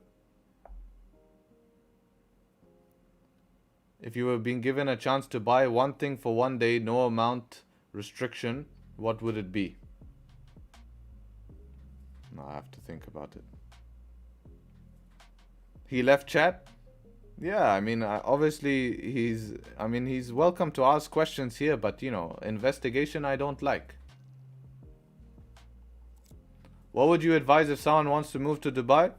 If you were being given a chance to buy one thing for one day, no amount restriction, what would it be? No, I have to think about it. He left chat? Yeah, I mean, obviously he's welcome to ask questions here, but you know, investigation I don't like. What would you advise if someone wants to move to Dubai?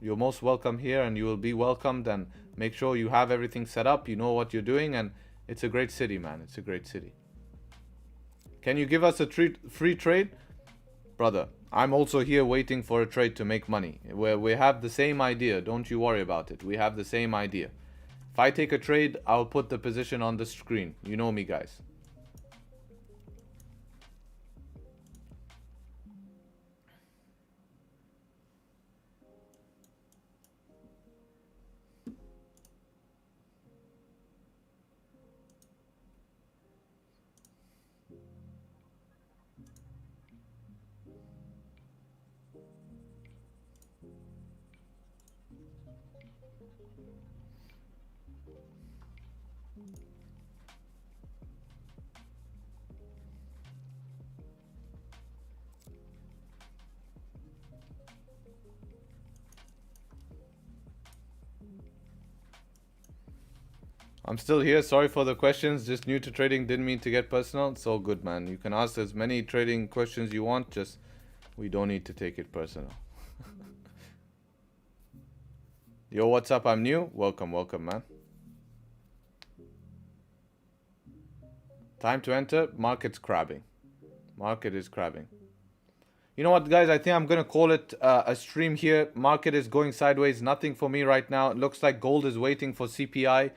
You're most welcome here and you will be welcomed, and make sure you have everything set up, you know what you're doing, and it's a great city, man. It's a great city. Can you give us a free trade? Brother, I'm also here waiting for a trade to make money. We have the same idea. Don't you worry about it. We have the same idea. If I take a trade, I'll put the position on the screen. You know me, guys. I'm still here. Sorry for the questions. Just new to trading. Didn't mean to get personal. It's all good, man. You can ask as many trading questions you want. Just we don't need to take it personal. Yo, what's up? I'm new. Welcome, man. Time to enter. Market's crabbing. Market is crabbing. You know what, guys? I think I'm going to call it a stream here. Market is going sideways. Nothing for me right now. It looks like gold is waiting for CPI.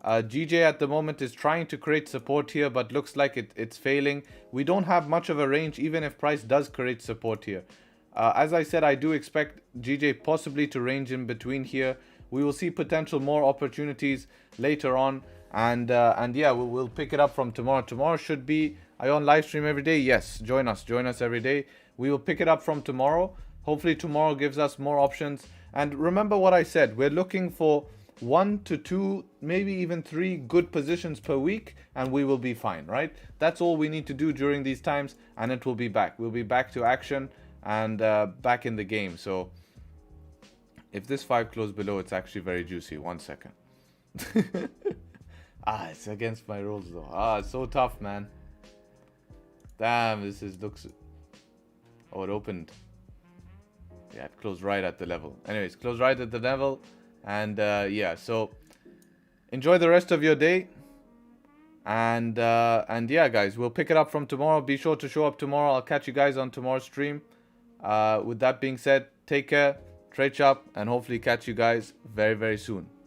GJ at the moment is trying to create support here, but looks like it's failing. We don't have much of a range, even if price does create support here. As I said, I do expect GJ possibly to range in between here. We will see potential more opportunities later on. And yeah, we'll pick it up from tomorrow. Tomorrow should be... Are you on live stream every day? Yes, join us every day. We will pick it up from tomorrow. Hopefully tomorrow gives us more options. And remember what I said, we're looking for 1 to 2, maybe even 3 good positions per week, and we will be fine, right? That's all we need to do during these times, and it will be back. We'll be back to action and back in the game. So if this 5 closed below, it's actually very juicy. 1 second. It's against my rules though. It's so tough, man. Damn, looks... Oh, it opened. Yeah, it closed right at the level. Anyways, closed right at the level. And yeah, so enjoy the rest of your day. And yeah, guys, we'll pick it up from tomorrow. Be sure to show up tomorrow. I'll catch you guys on tomorrow's stream. With that being said, take care, trade sharp, and hopefully catch you guys very, very soon.